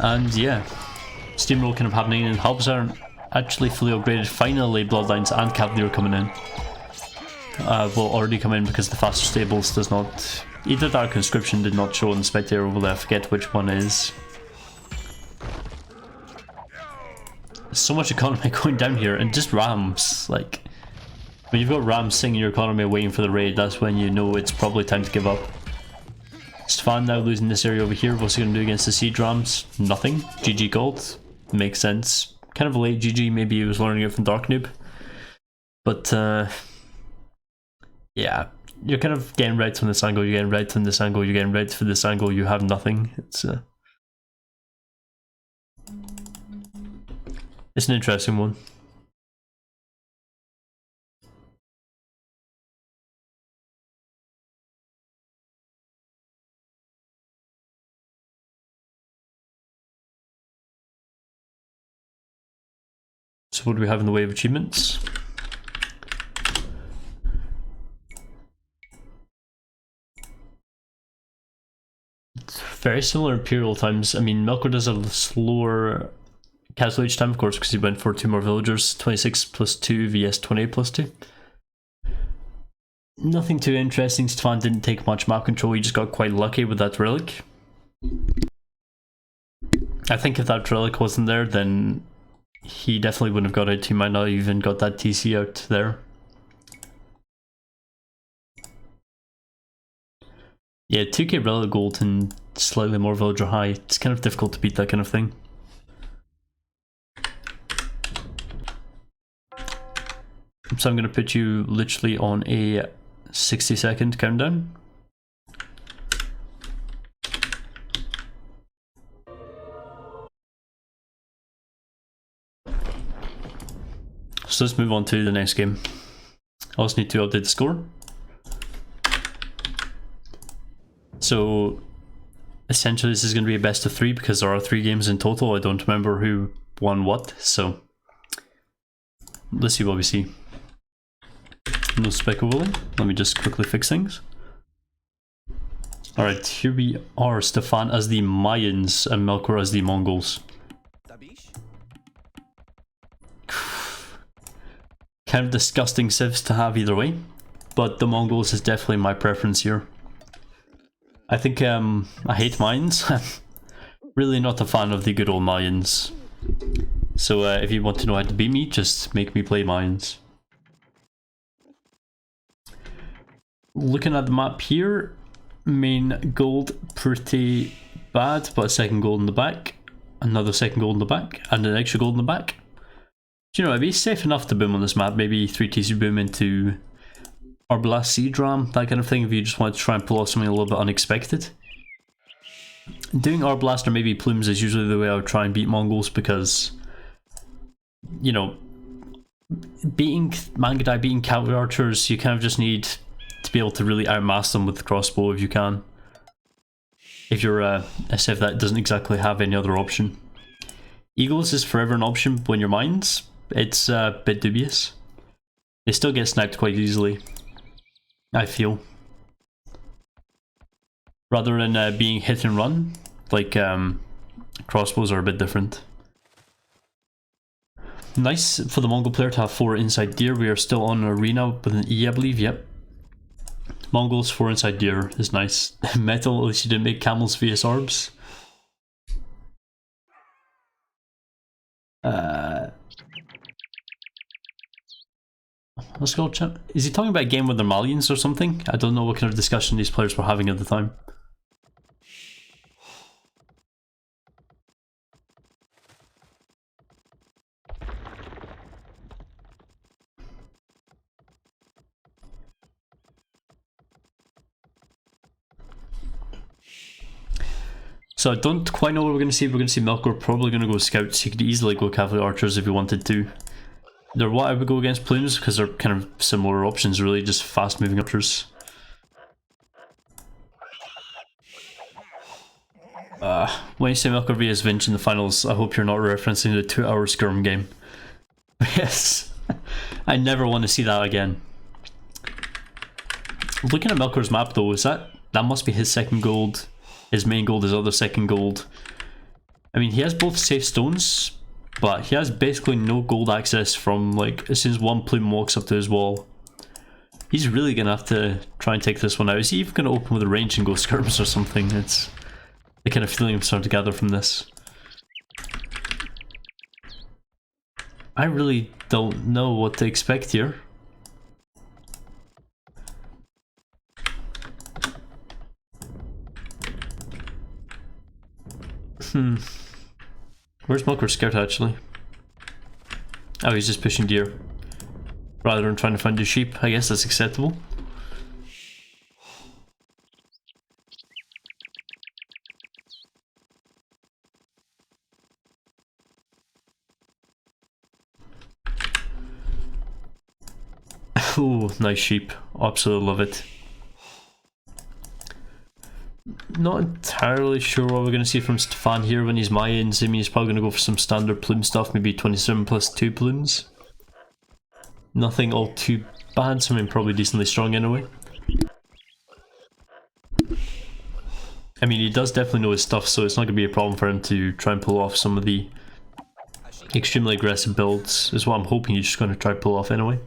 And yeah, steamroll kind of happening, and hubs aren't actually fully upgraded. Finally, bloodlines and cavalry are coming in. Will already come in because the faster stables does not. Either that or conscription did not show on the spectator overlay. I forget which one is. So much economy going down here, and just rams. Like, when you've got rams singing your economy waiting for the raid, that's when you know it's probably time to give up. Stefan now losing this area over here. What's he going to do against the siege rams? Nothing. GG gold. Makes sense. Kind of a late GG. Maybe he was learning it from Dark Noob. But yeah, you're kind of getting red from this angle, you're getting red from this angle, you're getting red from this angle, you have nothing. It's an interesting one. So what do we have in the way of achievements? It's very similar Imperial times. I mean, Melkor does have a slower castle each time, of course, because he went for 2 more villagers. 26 plus 2 vs 28 plus 2. Nothing too interesting. Stefan didn't take much map control, he just got quite lucky with that relic. I think if that relic wasn't there, then he definitely wouldn't have got it. He might not even got that TC out there. Yeah, 2k relic gold and slightly more villager high. It's kind of difficult to beat that kind of thing. So I'm going to put you literally on a 60-second countdown. So let's move on to the next game. I also need to update the score. So essentially this is going to be a best of 3 because there are 3 games in total. I don't remember who won what, so let's see what we see. No speculation. Let me just quickly fix things. Alright, here we are. Stefan as the Mayans and Melkor as the Mongols. Kind of disgusting civs to have either way, but the Mongols is definitely my preference here. I think I hate Mayans. Really not a fan of the good old Mayans. So if you want to know how to beat me, just make me play Mayans. Looking at the map here, main gold pretty bad, but a second gold in the back, another second gold in the back, and an extra gold in the back. Do you know, it'd be safe enough to boom on this map, maybe 3 TC boom into Arblast Seed Ram, that kind of thing, if you just want to try and pull off something a little bit unexpected. Doing Arblast or maybe Plumes is usually the way I would try and beat Mongols, because, you know, beating Mangadai, beating cavalry archers, you kind of just need to be able to really outmass them with the crossbow if you can. If you're a civ that doesn't exactly have any other option. Eagles is forever an option when you're mines. It's a bit dubious. They still get sniped quite easily, I feel. Rather than being hit and run, like crossbows are a bit different. Nice for the Mongol player to have 4 inside deer. We are still on an arena with an E, I believe, yep. Mongols 4 inside deer is nice. Metal, at least you didn't make camels vs orbs. Let's go chat. Is he talking about a game with the Malians or something? I don't know what kind of discussion these players were having at the time. So I don't quite know what we're going to see. We're going to see Melkor probably going to go scouts. He could easily go cavalry archers if he wanted to. They're what I would go against Plumes because they're kind of similar options really, just fast moving archers. When you say Melkor vs Vinch in the finals, I hope you're not referencing the 2-hour Skirm game. Yes, I never want to see that again. Looking at Melkor's map though, that must be his second gold. His main gold, his other second gold. I mean, he has both safe stones, but he has basically no gold access from, like, as soon as one plume walks up to his wall. He's really gonna have to try and take this one out. Is he even gonna open with a range and go skirms or something? It's the kind of feeling I'm starting to gather from this. I really don't know what to expect here. Where's Melkor scout actually? Oh, he's just pushing deer. Rather than trying to find the sheep. I guess that's acceptable. Ooh, nice sheep. Absolutely love it. Not entirely sure what we're going to see from Stefan here when he's Mayans. I mean, he's probably going to go for some standard plume stuff, maybe 27 plus 2 plumes. Nothing all too bad, so I mean, probably decently strong anyway. I mean, he does definitely know his stuff, so it's not going to be a problem for him to try and pull off some of the extremely aggressive builds, is what I'm hoping he's just going to try to pull off anyway.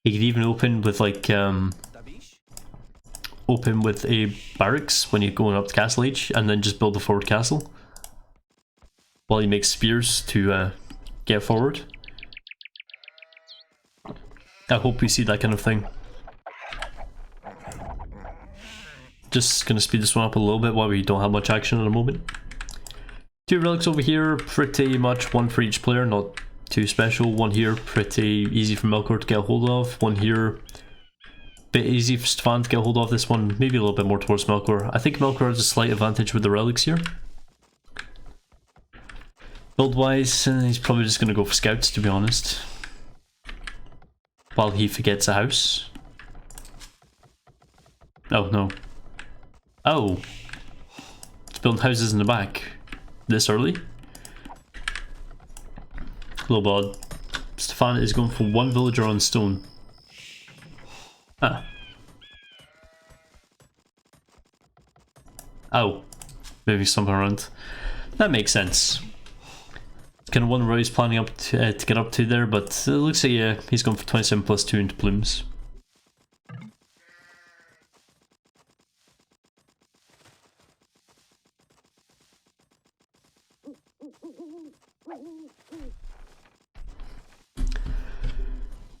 He could even open with like open with a barracks when you're going up to castle age, and then just build a forward castle while he makes spears to get forward. I hope we see that kind of thing. Just gonna speed this one up a little bit while we don't have much action at the moment. 2 relics over here, pretty much one for each player, not too special. One here, pretty easy for Melkor to get a hold of. One here, bit easy for Stefan to get a hold of. This one maybe a little bit more towards Melkor. I think Melkor has a slight advantage with the relics here. Build wise, he's probably just going to go for scouts, to be honest, while he forgets a house. Oh no, Oh. It's building houses in the back. This early? A little bit odd. Stefan is going for one villager on stone. Ah. Oh. Moving something around. That makes sense. Kind of wonder where he's planning up to get up to there, but it looks like he's going for 27 plus 2 into plumes.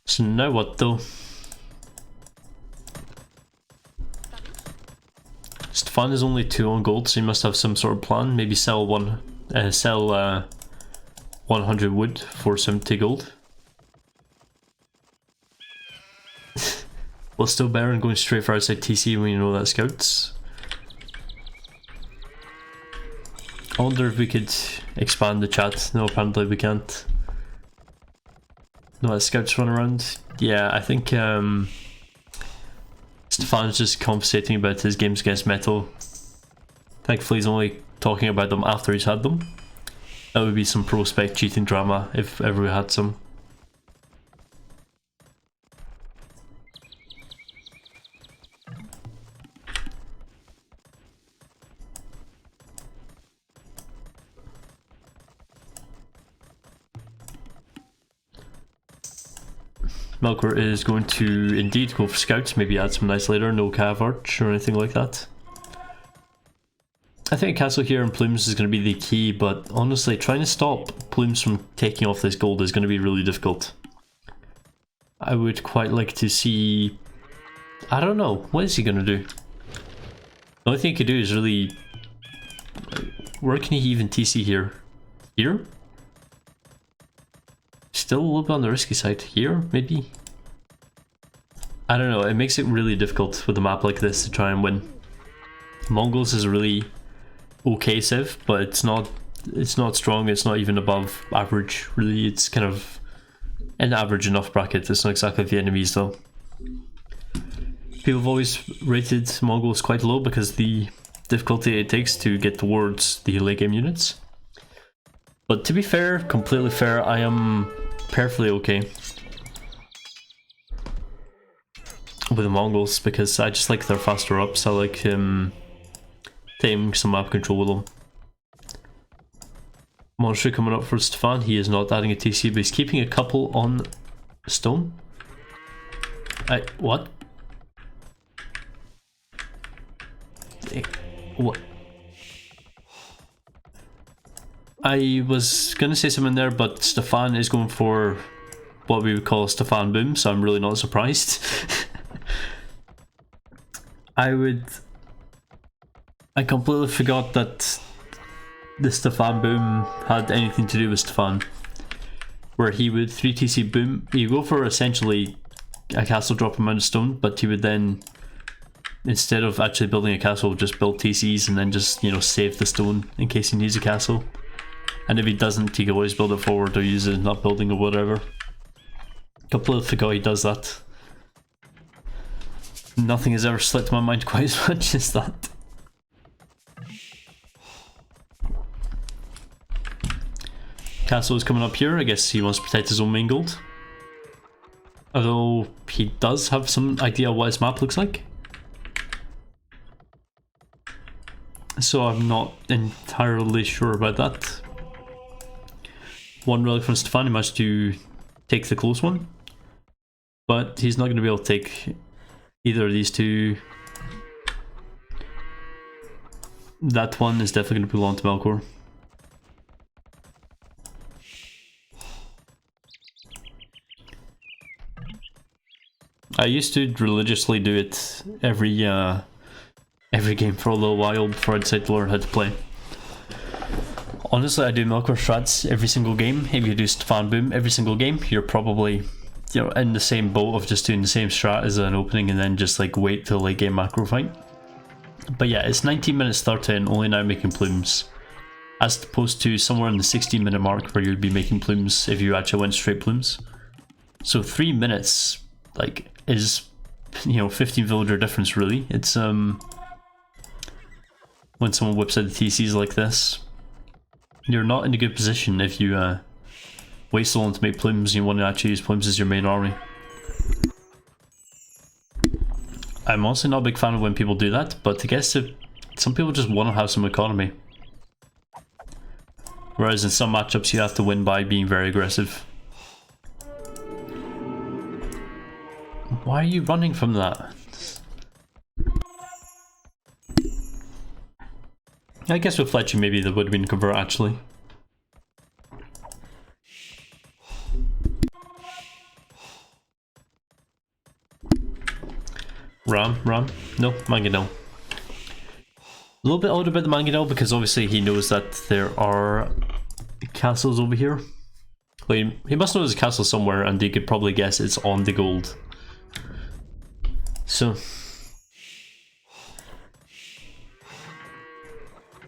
So now what though? Stefan is only 2 on gold, so he must have some sort of plan. Maybe sell 100 wood for 70 gold. Well, still better than going straight for outside TC when you know that scouts. I wonder if we could expand the chat. No, apparently we can't. No, that scouts run around. Yeah, I think Stefan's just compensating about his games against metal. Thankfully he's only talking about them after he's had them. That would be some pro-spec cheating drama if ever we had some. Melkor is going to indeed go for scouts, maybe add some nice later, no cav arch or anything like that. I think a castle here in plumes is going to be the key, but honestly trying to stop plumes from taking off this gold is going to be really difficult. I would quite like to see... I don't know, what is he going to do? The only thing he could do is really... Where can he even TC here? Here? Still a little bit on the risky side. Here, maybe? I don't know, it makes it really difficult with a map like this to try and win. Mongols is a really okay civ, but it's not strong, it's not even above average, really. It's kind of an average enough bracket. It's not exactly the enemies though. People have always rated Mongols quite low because the difficulty it takes to get towards the late game units. But to be fair, completely fair, I am perfectly okay with the Mongols because I just like their faster ups. I like taking some map control with them. Monastery coming up for Stefan. He is not adding a TC, but he's keeping a couple on stone. What? What? I was gonna say something there, but Stefan is going for what we would call Stefan boom, so I'm really not surprised. I completely forgot that the Stefan boom had anything to do with Stefan, where he would 3TC boom. You go for essentially a castle drop amount of stone, but he would then, instead of actually building a castle, just build TCs and then just, you know, save the stone in case he needs a castle. And if he doesn't, he can always build it forward or use it in not building or whatever. Completely forgot he does that. Nothing has ever slipped my mind quite as much as that. Castle is coming up here. I guess he wants to protect his own main gold. Although he does have some idea what his map looks like. So I'm not entirely sure about that. One relic from Stefan, he managed to take the close one. But he's not going to be able to take either of these two. That one is definitely going to belong to Melkor. I used to religiously do it every game for a little while before I decided to learn how to play. Honestly, I do Melkor strats every single game. If you do Stefan boom every single game, you're probably, you know, in the same boat of just doing the same strat as an opening and then just like wait till late game macro fight. But yeah, it's 19 minutes 30 and only now making plumes, as opposed to somewhere in the 16-minute mark where you'd be making plumes if you actually went straight plumes. So 3 minutes, like, is, you know, 15 villager difference really. It's when someone whips out the TCs like this. You're not in a good position if you wait so long to make plumes. You want to actually use plumes as your main army. I'm honestly not a big fan of when people do that, but I guess if some people just want to have some economy. Whereas in some matchups you have to win by being very aggressive. Why are you running from that? I guess with Fletching maybe there would have been convert actually. Ram? No, Mangonel. A little bit odd about the Mangonel because obviously he knows that there are castles over here. Like, he must know there's a castle somewhere and he could probably guess it's on the gold. So,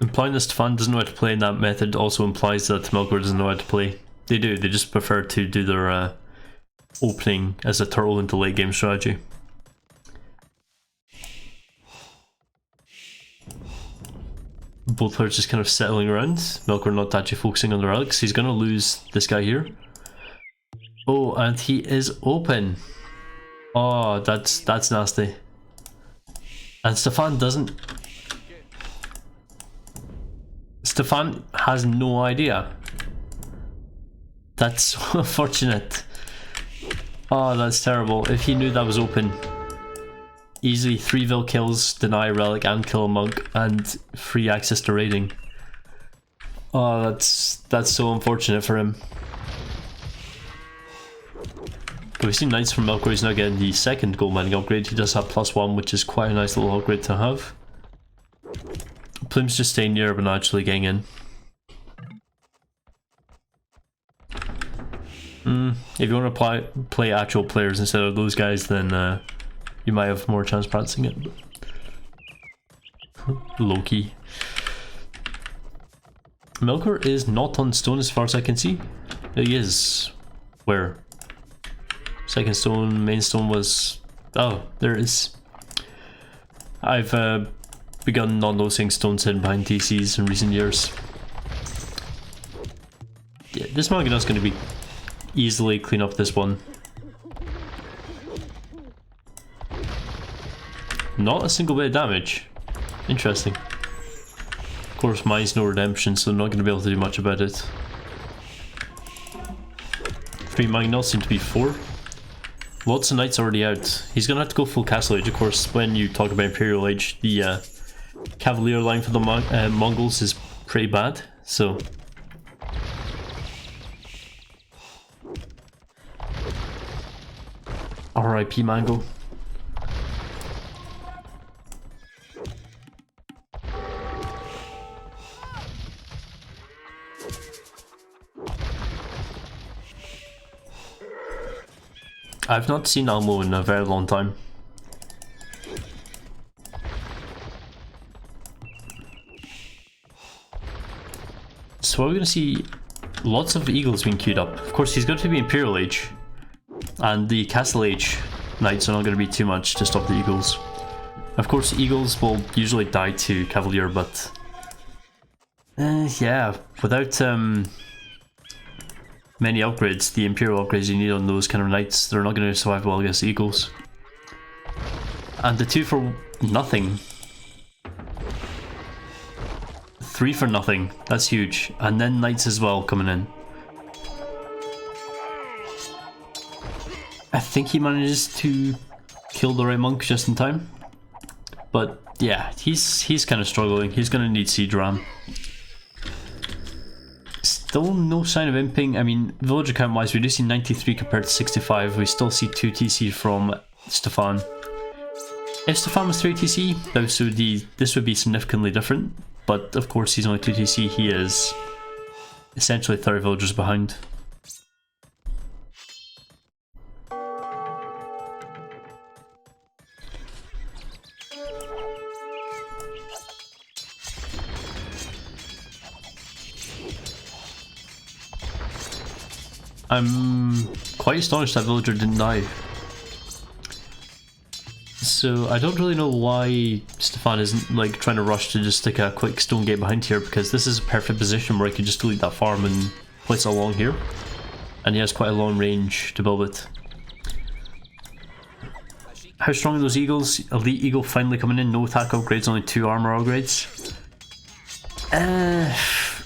implying that Stefan doesn't know how to play in that method also implies that Melkor doesn't know how to play. They do, they just prefer to do their opening as a turtle into late game strategy. Both players just kind of settling around. Melkor not actually focusing on the relics. He's gonna lose this guy here. Oh, and he is open. Oh, that's nasty. And Stefan doesn't... Stefan has no idea. That's so unfortunate. Oh, that's terrible. If he knew that was open. Easily 3 Vil kills, deny a relic and kill a monk, and free access to raiding. Oh, that's so unfortunate for him. But we've seen Knights from Melkor, he's now getting the second gold mining upgrade. He does have +1, which is quite a nice little upgrade to have. Plume's just staying near but not actually getting in. If you want to play actual players instead of those guys, then you might have more chance practicing it. Loki. Melkor is not on stone as far as I can see. He is. Where? Second stone, main stone was... Oh, there it is. I've begun not noticing stones hidden behind TCs in recent years. Yeah, this Mangonel's going to be easily clean up this one. Not a single bit of damage. Interesting. Of course, mine's no redemption, so I'm not going to be able to do much about it. 3 Mangonel seem to be 4. Lots of knights already out. He's going to have to go full castle age. Of course, when you talk about Imperial Age, the Cavalier line for the Mongols is pretty bad, so... RIP Mango. I've not seen Almo in a very long time. So we're going to see lots of eagles being queued up. Of course, he's going to be Imperial Age, and the Castle Age knights are not going to be too much to stop the eagles. Of course, eagles will usually die to Cavalier, but yeah, without many upgrades, the Imperial upgrades you need on those kind of knights, they're not going to survive well against eagles. And the 2 for nothing. 3 for nothing, that's huge. And then knights as well coming in. I think he manages to kill the right monk just in time. But yeah, he's kind of struggling. He's going to need siege ram. Still no sign of imping. I mean, villager count wise, we do see 93 compared to 65. We still see 2 TC from Stefan. If Stefan was 3 TC, this would be significantly different. But of course, he's only 2 TC. He is essentially 30 villagers behind. I'm quite astonished that villager didn't die. So I don't really know why Stefan isn't like trying to rush to just stick a quick stone gate behind here, because this is a perfect position where he could just delete that farm and place it along here. And he has quite a long range to build it. How strong are those eagles? Elite eagle finally coming in, no attack upgrades, only 2 armor upgrades.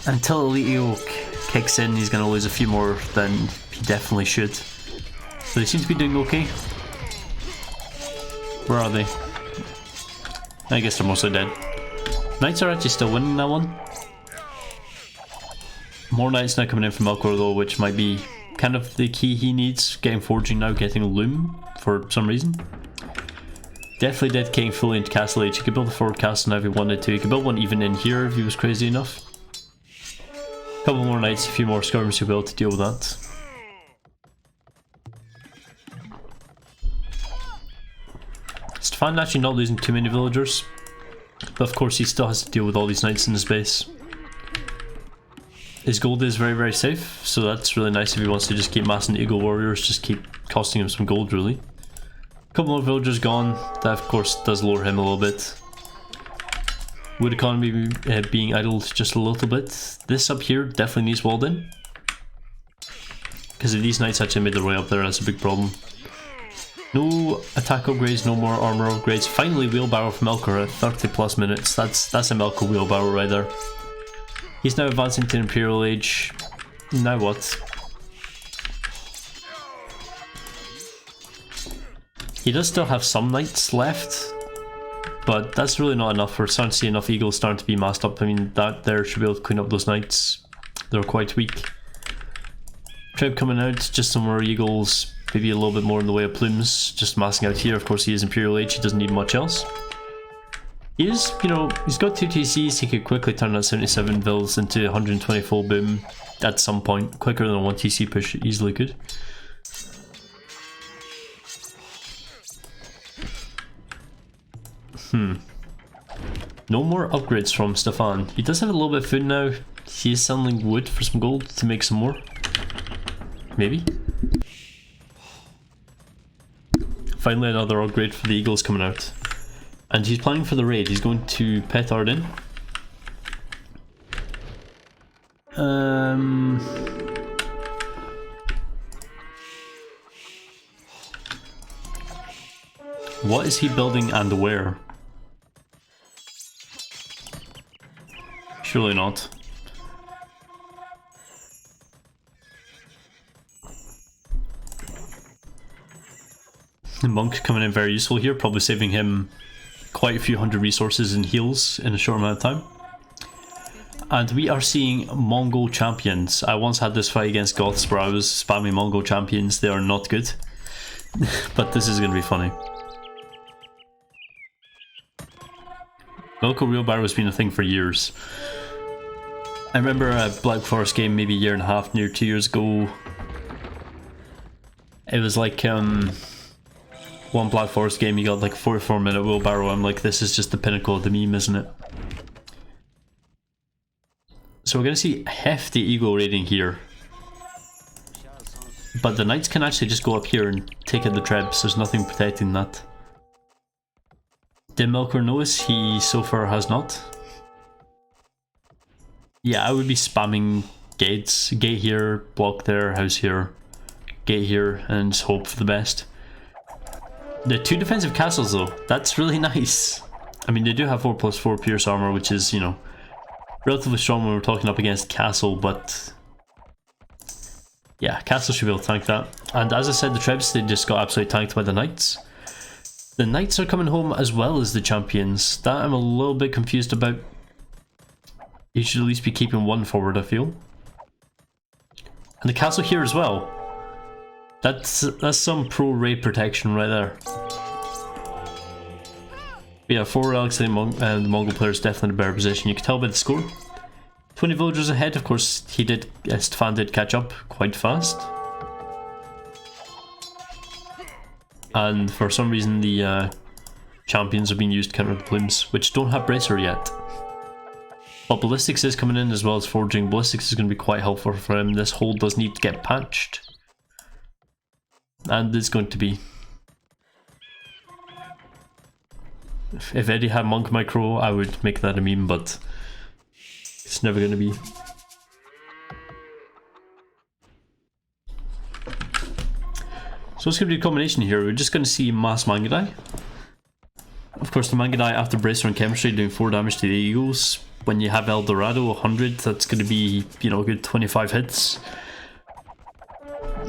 Until elite eagle kicks in, he's going to lose a few more than he definitely should. So they seem to be doing okay. Where are they? I guess they're mostly dead. Knights are actually still winning that one. More knights now coming in from Melkor though, which might be kind of the key he needs. Getting forging now, getting loom for some reason. Definitely dedicating fully into Castle Age. He could build a forward castle now if he wanted to. He could build one even in here if he was crazy enough. A couple more knights, a few more skirms to be able to deal with that. Stefan actually not losing too many villagers, but of course he still has to deal with all these knights in his base. His gold is very safe, so that's really nice if he wants to just keep massing eagle warriors, just keep costing him some gold really. A couple more villagers gone, that of course does lower him a little bit. Wood economy being idled just a little bit. This up here definitely needs walled in, because if these knights actually made their way up there, that's a big problem. No attack upgrades, no more armor upgrades. Finally, wheelbarrow from Melkor at 30 plus minutes. That's a Melkor wheelbarrow right there. He's now advancing to Imperial Age. Now what? He does still have some knights left, but that's really not enough. We're starting to see enough eagles starting to be massed up. I mean, that there should be able to clean up those knights. They're quite weak. Treb coming out, just some more eagles. Maybe a little bit more in the way of plumes, just massing out here. Of course he is Imperial Age, he doesn't need much else. He is, you know, he's got 2 TCs, he could quickly turn that 77 vills into 120 full boom at some point, quicker than a 1 TC push easily could. No more upgrades from Stefan. He does have a little bit of food now. He is selling wood for some gold to make some more. Maybe. Finally another upgrade for the eagles coming out. And he's planning for the raid. He's going to petard in. What is he building and where? Surely not. The monk coming in very useful here, probably saving him quite a few hundred resources and heals in a short amount of time. And we are seeing Mongol champions. I once had this fight against Goths where I was spamming Mongol champions. They are not good. But this is going to be funny. Melkor wheelbarrow has been a thing for years. I remember a Black Forest game maybe a year and a half, near 2 years ago. It was like one Black Forest game, you got like a 44-minute wheelbarrow. I'm like, this is just the pinnacle of the meme, isn't it? So we're going to see hefty eagle raiding here. But the knights can actually just go up here and take out the trebs. There's nothing protecting that. Did Melkor notice? He so far has not. Yeah, I would be spamming gates. Gate here, block there, house here, gate here, and just hope for the best. The 2 defensive castles though, that's really nice. I mean, they do have 4+4 pierce armor, which is, you know, relatively strong when we're talking up against castle, but yeah, castle should be able to tank that. And as I said, the trebs, they just got absolutely tanked by the knights. The knights are coming home as well as the champions. That I'm a little bit confused about. You should at least be keeping one forward, I feel. And the castle here as well. That's some pro raid protection right there. But yeah, 4 relics and the Mongol player is definitely in a better position. You can tell by the score. 20 villagers ahead. Of course, Stefan did catch up quite fast. And for some reason, the champions are being used to counter the plumes, which don't have bracer yet. But ballistics is coming in as well as forging. Ballistics is going to be quite helpful for him. This hole does need to get patched. And it's going to be. If Eddie had Monk Micro, I would make that a meme, but it's never gonna be. So what's gonna be the combination here? We're just gonna see Mass Mangudai. Of course, the Mangudai after Bracer and Chemistry doing 4 damage to the Eagles. When you have El Dorado 100, that's gonna be, you know, a good 25 hits.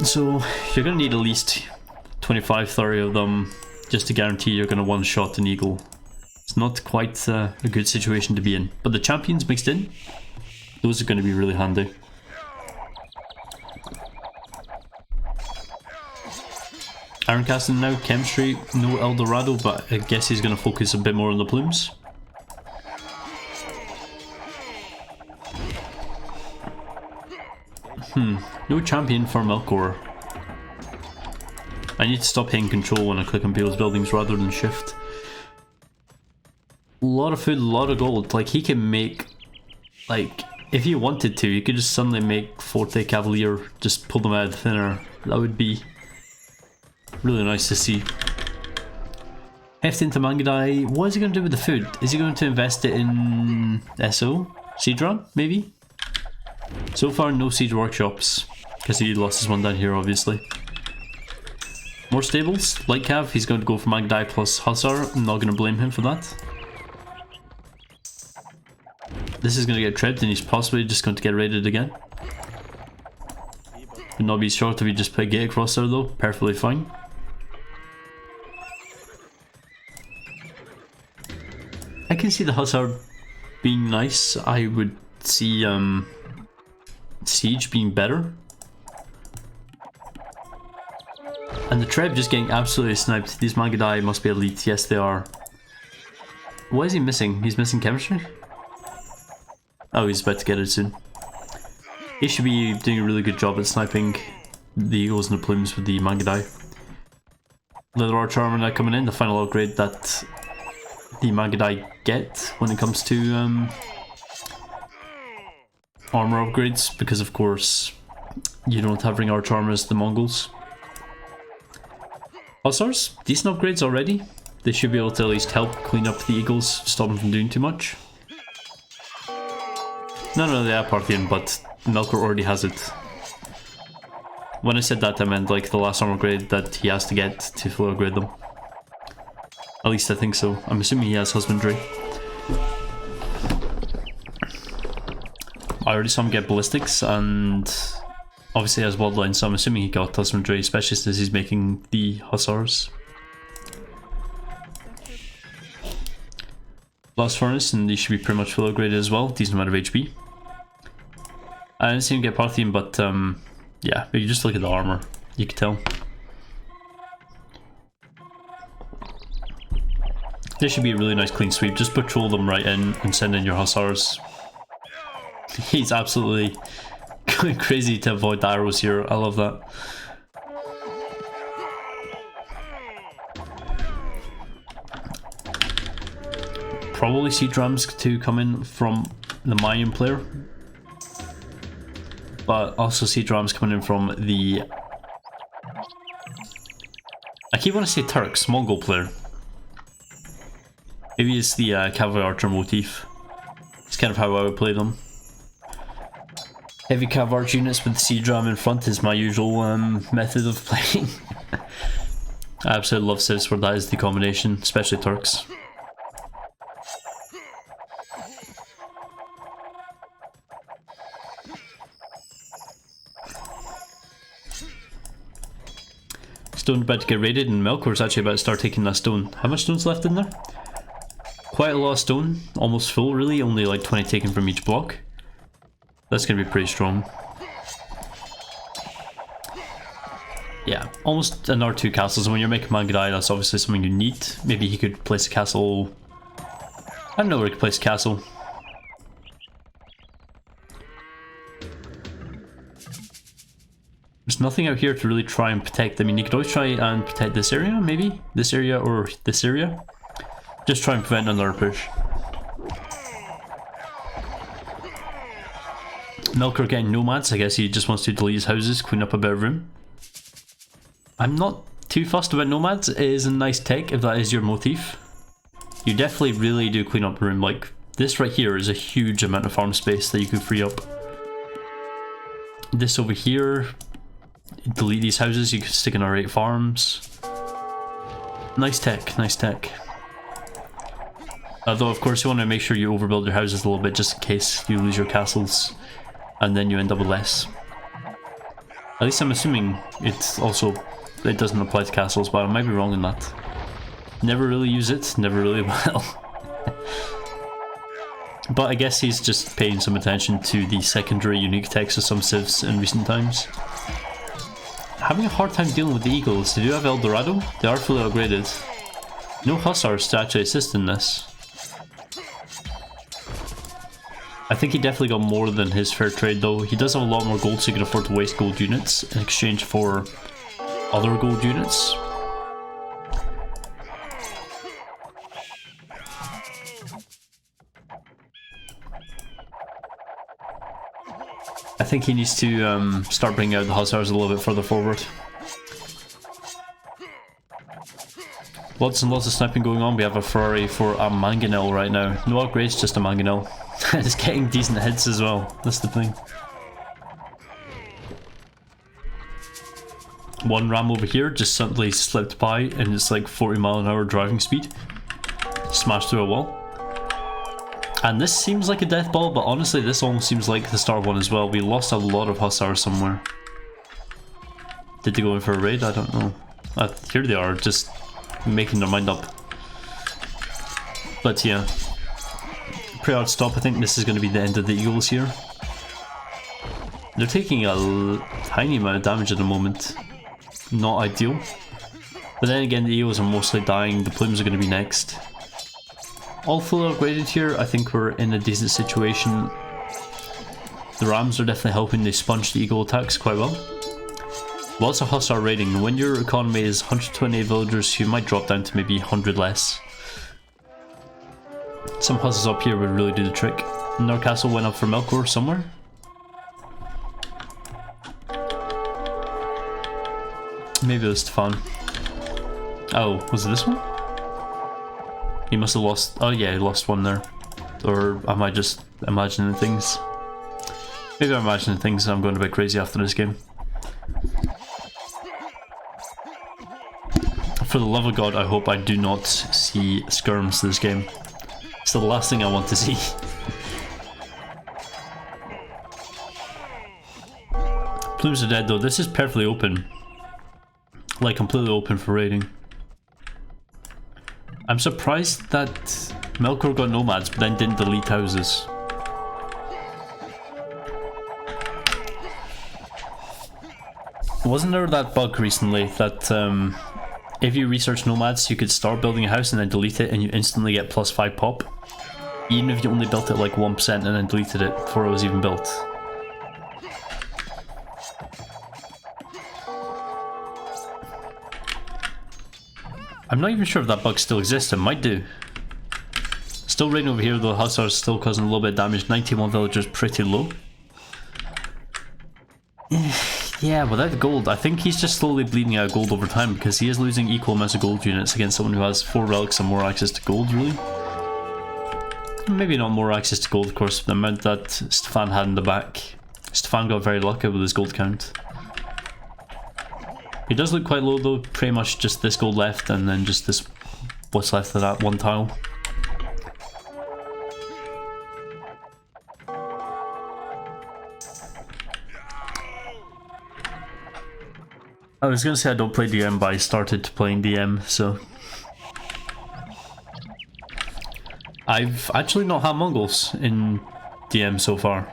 So you're gonna need at least 25, 30 of them just to guarantee you're gonna one-shot an Eagle. It's not quite a good situation to be in. But the champions mixed in, those are gonna be really handy. Iron Casting now, Chemistry, no El Dorado, but I guess he's going to focus a bit more on the plumes. No champion for Melkor. I need to stop hitting control when I click on people's buildings rather than shift. A lot of food, a lot of gold. Like, he can make, like, if he wanted to, he could just suddenly make Forte Cavalier, just pull them out of thin air. That would be really nice to see. Heft into Mangudai. What is he going to do with the food? Is he going to invest it in SO? Seedram, maybe? So far, no siege workshops, because he lost his one down here, obviously. More stables. Light Cav, he's going to go for Mangudai plus Hussar. I'm not going to blame him for that. This is going to get tripped, and he's possibly just going to get raided again. Would not be short if he just put Gate across there, though. Perfectly fine. I can see the Hussar being nice. I would see Siege being better. And the Treb just getting absolutely sniped. These Mangudai must be elite. Yes, they are. What is he missing? He's missing Chemistry? Oh, he's about to get it soon. He should be doing a really good job at sniping the Eagles and the Plumes with the Mangudai. Leather Arch Armor now coming in, the final upgrade that the Mangudai get when it comes to armor upgrades, because of course you don't have Ring Arch Armor as the Mongols. Hussars, decent upgrades already. They should be able to at least help clean up the Eagles, stop them from doing too much. No, they are Parthian, but Melkor already has it. When I said that, I meant like the last armor grade that he has to get to full upgrade them. At least I think so. I'm assuming he has Husbandry. I already saw him get Ballistics, and obviously he has Bloodline, so I'm assuming he got Husbandry, especially since he's making the Hussars. Blast Furnace, and these should be pretty much full upgraded as well. Decent amount of HP. I didn't see him get Parthian, but yeah, if you just look at the armor, you can tell. This should be a really nice clean sweep. Just patrol them right in and send in your Hussars. He's absolutely going crazy to avoid the arrows here. I love that. Probably see drums to come in from the Mayan player, but also see drums coming in from the, I keep wanting to say Turks, Mongol player. Maybe it's the Cavalry Archer motif. It's kind of how I would play them. Heavy Cav Arch units with Sea Drum in front is my usual method of playing. I absolutely love Civs where that is the combination, especially Turks. Stone about to get raided, and Melkor's actually about to start taking that stone. How much stone's left in there? Quite a lot of stone, almost full really, only like 20 taken from each block. That's going to be pretty strong. Yeah, almost another 2 castles, and when you're making Mangudai, that's obviously something you need. Maybe he could place a castle. I don't know where he could place a castle. There's nothing out here to really try and protect. I mean, you could always try and protect this area, maybe? This area or this area? Just try and prevent another push. Melkor getting nomads, I guess he just wants to delete his houses, clean up a bit of room. I'm not too fussed about nomads. It is a nice tech if that is your motif. You definitely really do clean up the room. Like, this right here is a huge amount of farm space that you could free up. This over here, delete these houses, you could stick in our 8 farms. Nice tech, nice tech. Although of course you want to make sure you overbuild your houses a little bit just in case you lose your castles and then you end up with less. At least I'm assuming it doesn't apply to castles, but I might be wrong in that. Never really use it, never really will. But I guess he's just paying some attention to the secondary unique text of some civs in recent times. Having a hard time dealing with the eagles. They do have El Dorado, they are fully upgraded. No hussars to actually assist in this. I think he definitely got more than his fair trade though. He does have a lot more gold, so he can afford to waste gold units in exchange for other gold units. I think he needs to start bringing out the hussars a little bit further forward. Lots and lots of sniping going on. We have a Ferrari for a mangonel right now. No upgrades, just a mangonel. It's getting decent hits as well. That's the thing. One ram over here just suddenly slipped by and it's like 40-mile-an-hour driving speed. Smashed through a wall. And this seems like a death ball, but honestly this almost seems like the start one as well. We lost a lot of hussars somewhere. Did they go in for a raid? I don't know. Here they are, just making their mind up. But yeah, pretty hard stop. I think this is going to be the end of the eagles here. They're taking a tiny amount of damage at the moment. Not ideal. But then again, the eagles are mostly dying. The plumes are going to be next. All fully upgraded here. I think we're in a decent situation. The rams are definitely helping. They sponge the eagle attacks quite well. Lots of hussar raiding. When your economy is 128 villagers, you might drop down to maybe 100 less. Some hussars up here would really do the trick. And our castle went up for Melkor somewhere. Maybe it was Stefan. Oh, was it this one? He must have lost. Oh yeah, he lost one there. Or am I just imagining things? Maybe I'm imagining things and I'm going a bit crazy after this game. For the love of God, I hope I do not see skirms this game. It's the last thing I want to see. Plumes are dead though. This is perfectly open. Like completely open for raiding. I'm surprised that Melkor got nomads but then didn't delete houses. Wasn't there that bug recently that if you research nomads you could start building a house and then delete it and you instantly get +5 pop? Even if you only built it like 1% and then deleted it before it was even built. I'm not even sure if that bug still exists. It might do. Still raiding over here though. Hussars still causing a little bit of damage. 91 villagers, pretty low. Yeah, without the gold, I think he's just slowly bleeding out gold over time because he is losing equal amounts of gold units against someone who has 4 relics and more access to gold, really. Maybe not more access to gold, of course, the amount that Stefan had in the back. Stefan got very lucky with his gold count. He does look quite low though, pretty much just this gold left and then just this, what's left of that one tile. I was gonna say I don't play DM, but I started playing DM, so... I've actually not had Mongols in DM so far.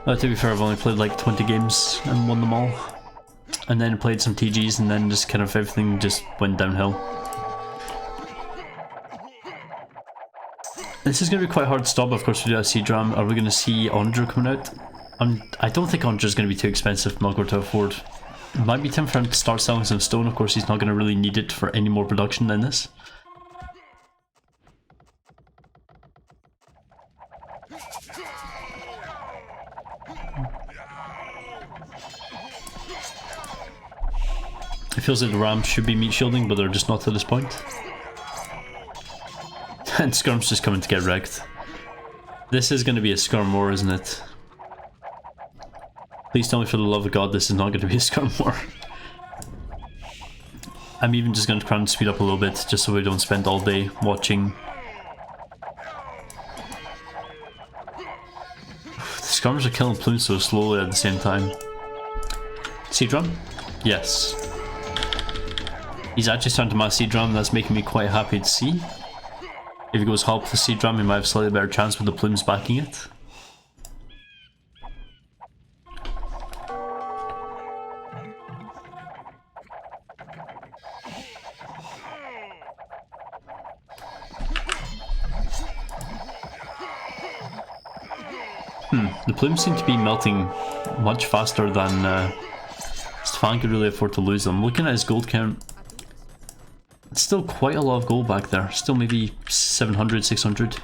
To be fair, I've only played like 20 games and won them all. And then played some TGs and then just kind of everything just went downhill. This is going to be quite hard to stop. Of course we do have Seadram. Are we going to see Ondra coming out? I don't think Ondra is going to be too expensive for Melkor to afford. It might be time for him to start selling some stone. Of course he's not going to really need it for any more production than this. It feels like the Rams should be meat shielding, but they're just not to this point. And Skirm's just coming to get wrecked. This is going to be a Skirm war, isn't it? Please tell me for the love of God this is not going to be a Skirm war. I'm even just going to try and speed up a little bit, just so we don't spend all day watching. The Skirms are killing plumes so slowly at the same time. Seed drum? Yes. He's actually starting to mass seed drum, that's making me quite happy to see. If he goes half the seed drum, he might have a slightly better chance with the plumes backing it. The plumes seem to be melting much faster than Stefan could really afford to lose them. Looking at his gold count, it's still quite a lot of gold back there. Still maybe 700, 600.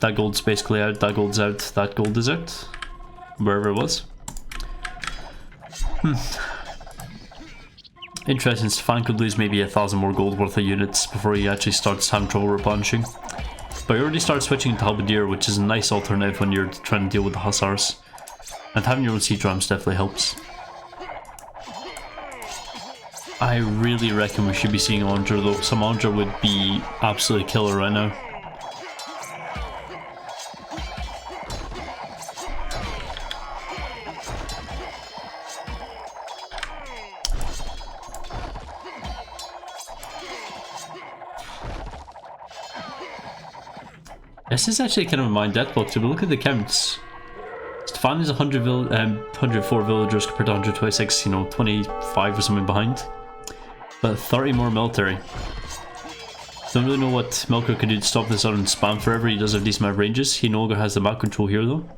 That gold's basically out, that gold's out, that gold is out. Wherever it was. Interesting, Stefan could lose maybe 1,000 more gold worth of units before he actually starts having trouble replenishing. But he already started switching to Halberdier, which is a nice alternative when you're trying to deal with the Hussars. And having your own siege drums definitely helps. I really reckon we should be seeing Ondra though. Some Ondra would be absolutely killer right now. This is actually kind of a mind deathblock. So we look at the counts. Stefan is 104 villagers compared to 126, you know, 25 or something behind. But 30 more military. Don't really know what Melkor can do to stop this on spam forever. He does have a decent amount of ranges. He no longer has the map control here though.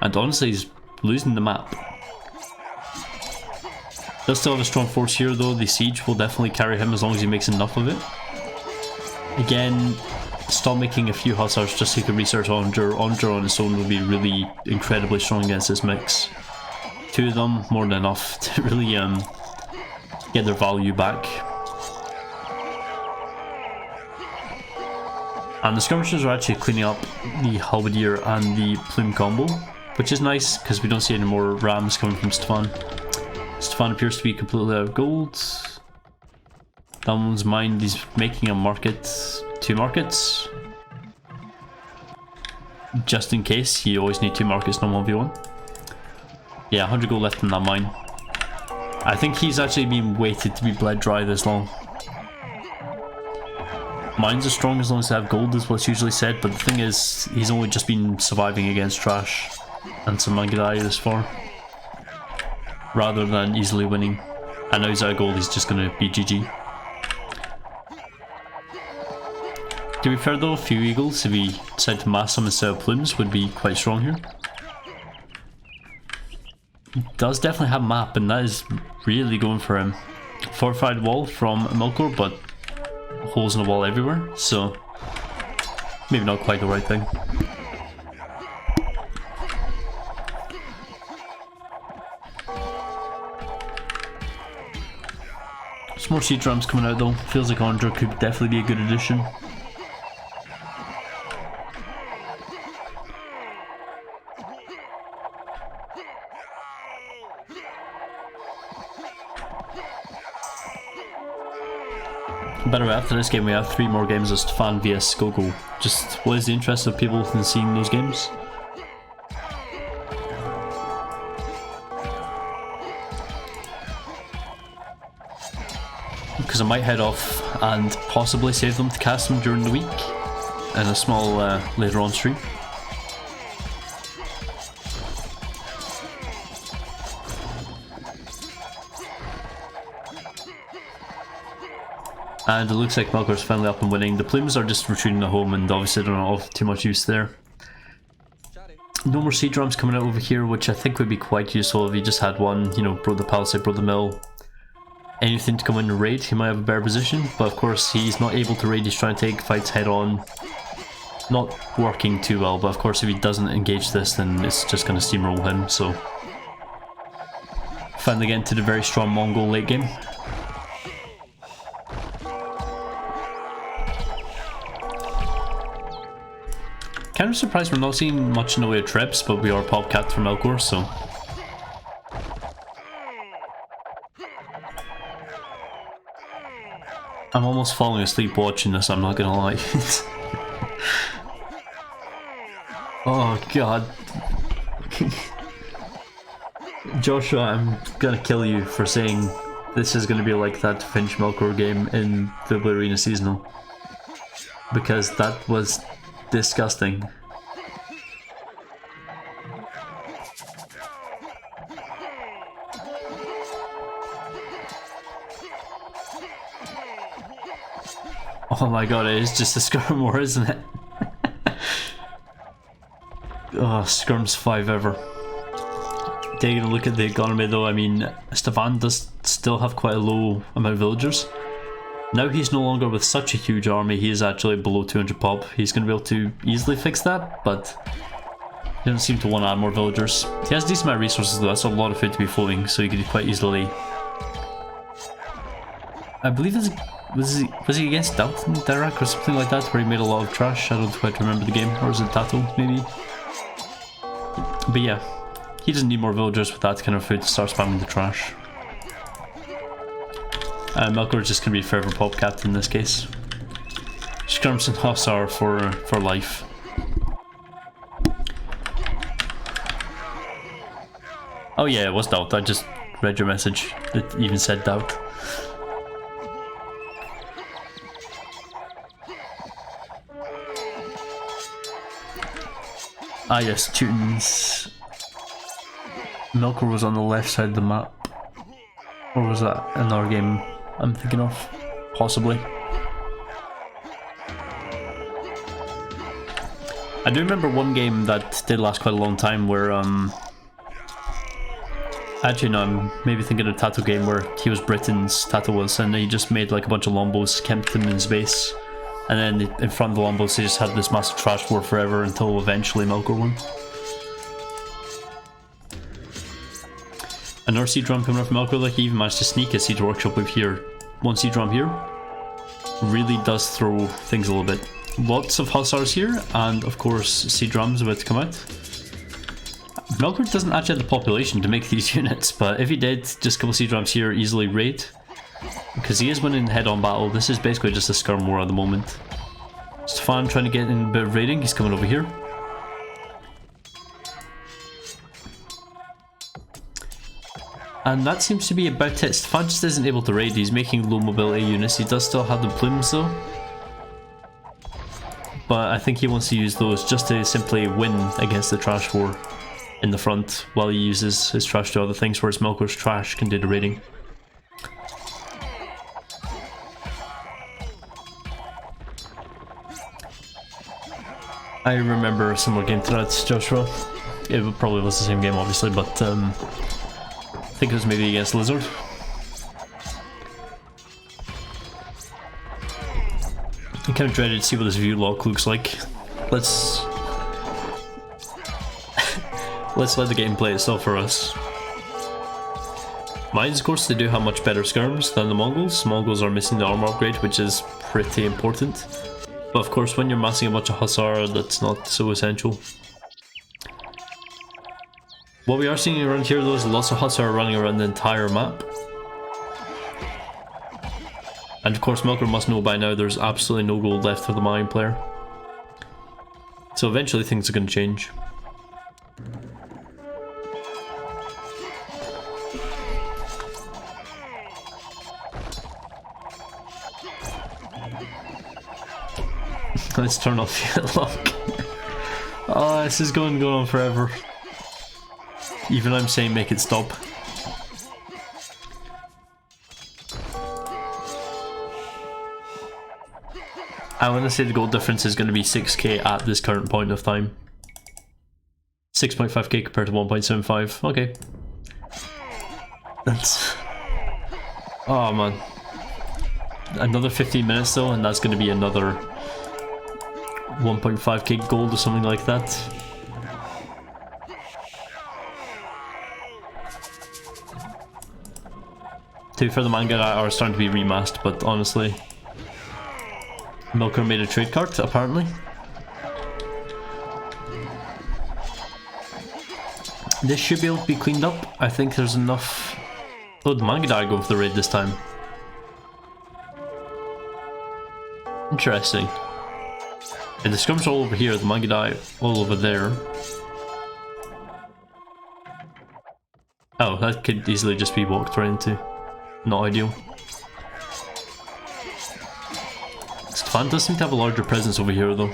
And honestly, he's losing the map. Does still have a strong force here though. The siege will definitely carry him as long as he makes enough of it. Again, stop making a few hussars just so you can research Ondra. Ondra on its own will be really incredibly strong against this mix. Two of them, more than enough to really get their value back. And the skirmishers are actually cleaning up the halberdier and the plume combo, which is nice because we don't see any more rams coming from Stefan. Stefan appears to be completely out of gold. That one's mine. He's making a market. 2 markets. Just in case, you always need 2 markets, no 1v1. Yeah, 100 gold left in that mine. I think he's actually been waited to be bled dry this long. Mines are strong as long as they have gold is what's usually said, but the thing is, he's only just been surviving against trash and some Mangadai this far. Rather than easily winning. And now he's out of gold, he's just gonna be GG. To be fair though, a few eagles, if he decided to mass them instead of plumes, would be quite strong here. He does definitely have map, and that is really going for him. Fortified wall from Melkor, but holes in the wall everywhere, so maybe not quite the right thing. Some more siege drums coming out though. Feels like Ondra could definitely be a good addition. By the way, after this game we have 3 more games of Stefan vs Gogo. Just what is the interest of people in seeing those games? Because I might head off and possibly save them to cast them during the week in a small later on stream. And it looks like Melkor's finally up and winning. The plumes are just retreating at home and obviously they're not of too much use there. No more siege drums coming out over here, which I think would be quite useful if he just had one, you know, broke the palisade, broke the mill. Anything to come in and raid, he might have a better position, but of course he's not able to raid, he's trying to take fights head on. Not working too well, but of course if he doesn't engage this then it's just going to steamroll him, so. Finally getting to the very strong Mongol late game. Kind of surprised we're not seeing much in the way of trips, but we are pop capped for Melkor, so. I'm almost falling asleep watching this, I'm not gonna lie. Oh god. Joshua, I'm gonna kill you for saying this is gonna be like that Finch Melkor game in the Blue Arena Seasonal. Because that was disgusting. Oh my god, it is just a Skirm war, isn't it? Oh, Skirm's 5 ever. Taking a look at the economy though, I mean, Stefan does still have quite a low amount of villagers. Now he's no longer with such a huge army, he is actually below 200 pop. He's going to be able to easily fix that, but he doesn't seem to want to add more villagers. He has a decent amount of resources though, that's a lot of food to be floating, so he could quite easily... I believe this was he against Dalton Dirac or something like that, where he made a lot of trash? I don't quite remember the game, or was it Tato maybe? But yeah, he doesn't need more villagers with that kind of food to start spamming the trash. Melkor is just going to be forever pop capped in this case. Skirms and Hussar for life. Oh yeah, it was Doubt. I just read your message. It even said Doubt. Ah yes, Teuton's... Melkor was on the left side of the map. Or was that another game I'm thinking of? Possibly. I do remember one game that did last quite a long time where actually no, I'm maybe thinking of a Tato game where he was Britain's, Tato was, and he just made like a bunch of Lombos, kept them in his base, and then in front of the Lombos he just had this massive trash war forever until eventually Melkor won. Another siege drum coming up from Melkor, like he even managed to sneak a siege workshop over here. One siege drum here really does throw things a little bit. Lots of hussars here, and of course siege drums about to come out. Melkor doesn't actually have the population to make these units, but if he did, just a couple siege drums here easily raid. Because he is winning head-on battle. This is basically just a Skirm war at the moment. Stefan trying to get in a bit of raiding, he's coming over here. And that seems to be about it. Stefan just isn't able to raid, he's making low mobility units. He does still have the plumes though. But I think he wants to use those just to simply win against the trash war in the front while he uses his trash to other things, whereas Melkor's trash can do the raiding. I remember a similar game to that, Joshua. It probably was the same game obviously, but I think it was maybe against Lizard. I'm kind of dreaded to see what this view lock looks like. Let's let the game play itself for us. Mines, of course, they do have much better skirms than the Mongols. Mongols are missing the armor upgrade, which is pretty important. But of course, when you're massing a bunch of Hussar, that's not so essential. What we are seeing around here though is lots of Hussar running around the entire map. And of course Melkor must know by now there's absolutely no gold left for the mine player. So eventually things are going to change. Let's turn off the lock. Oh, this is going on forever. Even I'm saying make it stop. I want to say the gold difference is going to be 6k at this current point of time. 6.5k compared to 1.75. Okay. That's... Oh man. Another 15 minutes though, and that's going to be another 1.5k gold or something like that. To be fair, the manga are starting to be remastered, but honestly, Melkor made a trade card, apparently. This should be able to be cleaned up. I think there's enough... Oh, the manga are going for the raid this time. Interesting. And the Skirm's all over here, the manga all over there. Oh, that could easily just be walked right into. Not ideal. Stefan does seem to have a larger presence over here though.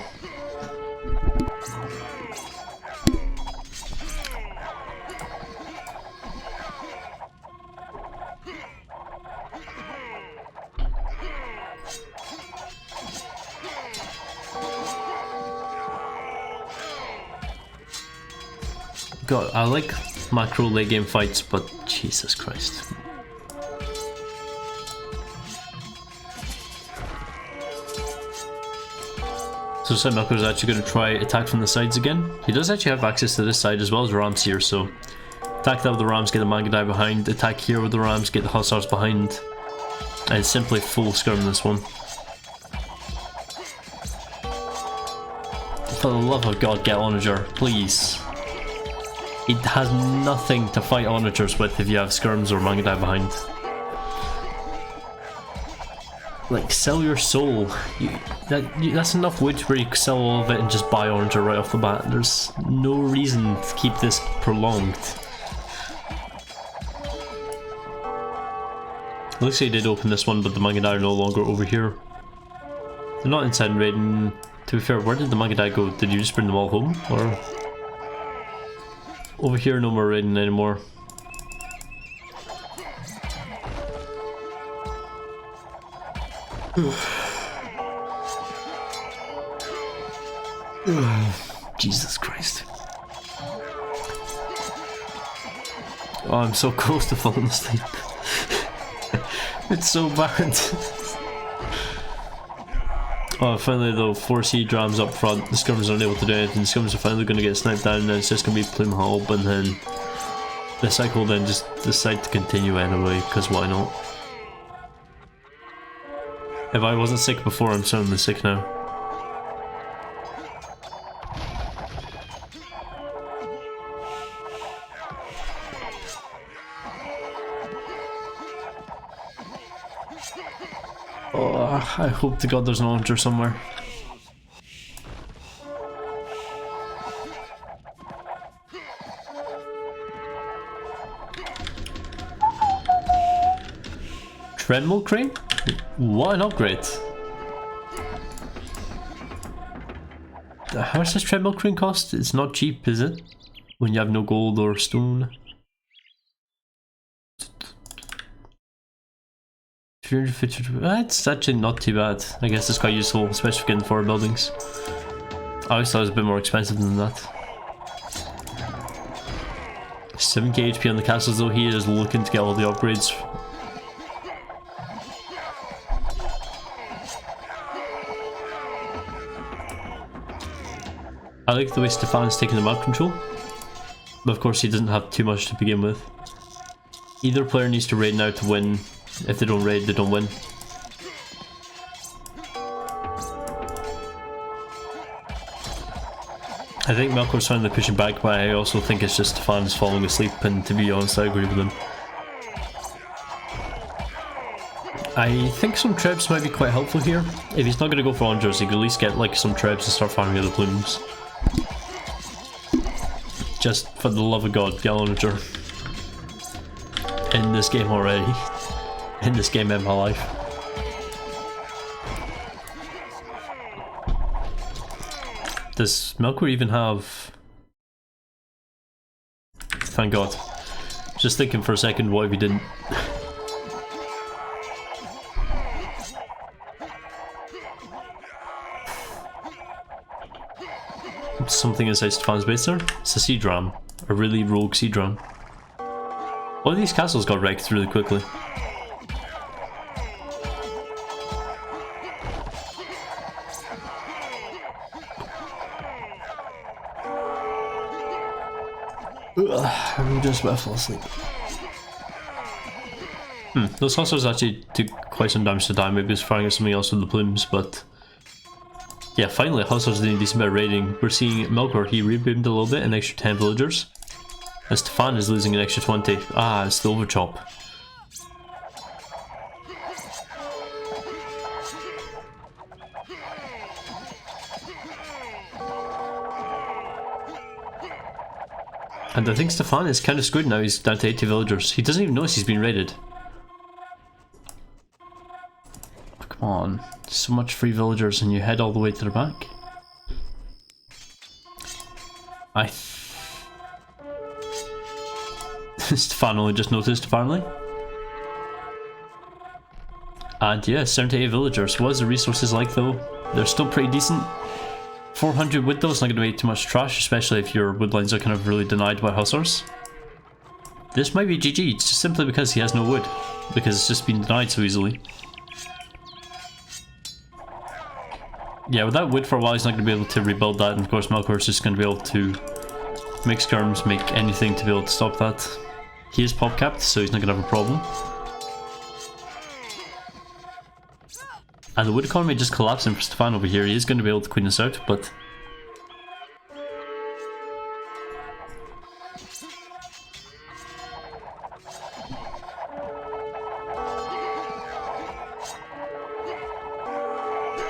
God, I like macro late game fights, but Jesus Christ. So Melkor is actually going to try attack from the sides again. He does actually have access to this side as well as Rams here, so attack that with the Rams, get the Mangadai behind, attack here with the Rams, get the Hussars behind, and simply full Skirm this one. For the love of God, get Onager, please. It has nothing to fight Onagers with if you have Skirms or Mangadai behind. Like, sell your soul. That's enough wood where you sell all of it and just buy Onager right off the bat. There's no reason to keep this prolonged. Looks like he did open this one, but the Mangadai are no longer over here. They're not inside raiding. To be fair, where did the Mangadai go? Did you just bring them all home? Or... Over here, no more raiding anymore. Jesus Christ. Oh, I'm so close to falling asleep. It's so bad. Oh, finally though, 4 sea drams up front, the Skirmers aren't able to do anything, the Skirmers are finally going to get sniped down and it's just going to be Plume Hub, and then the cycle then just decide to continue anyway, because why not? If I wasn't sick before, I'm certainly sick now. Oh, I hope to God there's an Onager somewhere. Treadmill crane? What an upgrade! How much does treadmill crane cost? It's not cheap, is it? When you have no gold or stone. 350. That's actually not too bad. I guess it's quite useful, especially for getting 4 buildings. I always thought it was a bit more expensive than that. 7k HP on the castles though, he is looking to get all the upgrades. I like the way Stefan's taking the map control, but of course he doesn't have too much to begin with. Either player needs to raid now to win. If they don't raid, they don't win. I think Melkor's finally pushing back, but I also think it's just Stefan's falling asleep, and to be honest, I agree with him. I think some trebs might be quite helpful here. If he's not going to go for Onagers, he could at least get like some trebs and start farming other plumes. Just for the love of God, get Onager. In this game already. In this game in my life. Does Melkor even have... Thank God. Just thinking for a second, what if he didn't? Something inside Stefan's base there? It's a sea dram. A really rogue sea dram. All of these castles got wrecked really quickly. I'm just about to fall asleep. Those hussars actually took quite some damage to die. Maybe it's firing at something else with the plumes, but yeah, finally hussars doing a decent bit of raiding. We're seeing Melkor, he reboomed a little bit, an extra 10 villagers. And Stefan is losing an extra 20. Ah, it's the overchop. And I think Stefan is kind of screwed now, he's down to 80 villagers. He doesn't even notice he's been raided. Oh, come on, so much free villagers and you head all the way to the back. Stefan only just noticed apparently. And yeah, 78 villagers. What is the resources like though? They're still pretty decent. 400 wood though, it's not going to make too much trash, especially if your wood lines are kind of really denied by hussars. This might be GG, just simply because he has no wood. Because it's just been denied so easily. Yeah, without wood for a while he's not going to be able to rebuild that, and of course Melkor is just going to be able to make skirms, make anything to be able to stop that. He is pop capped, so he's not going to have a problem. And the wood economy just collapsing for Stefan over here. He is going to be able to clean this out, but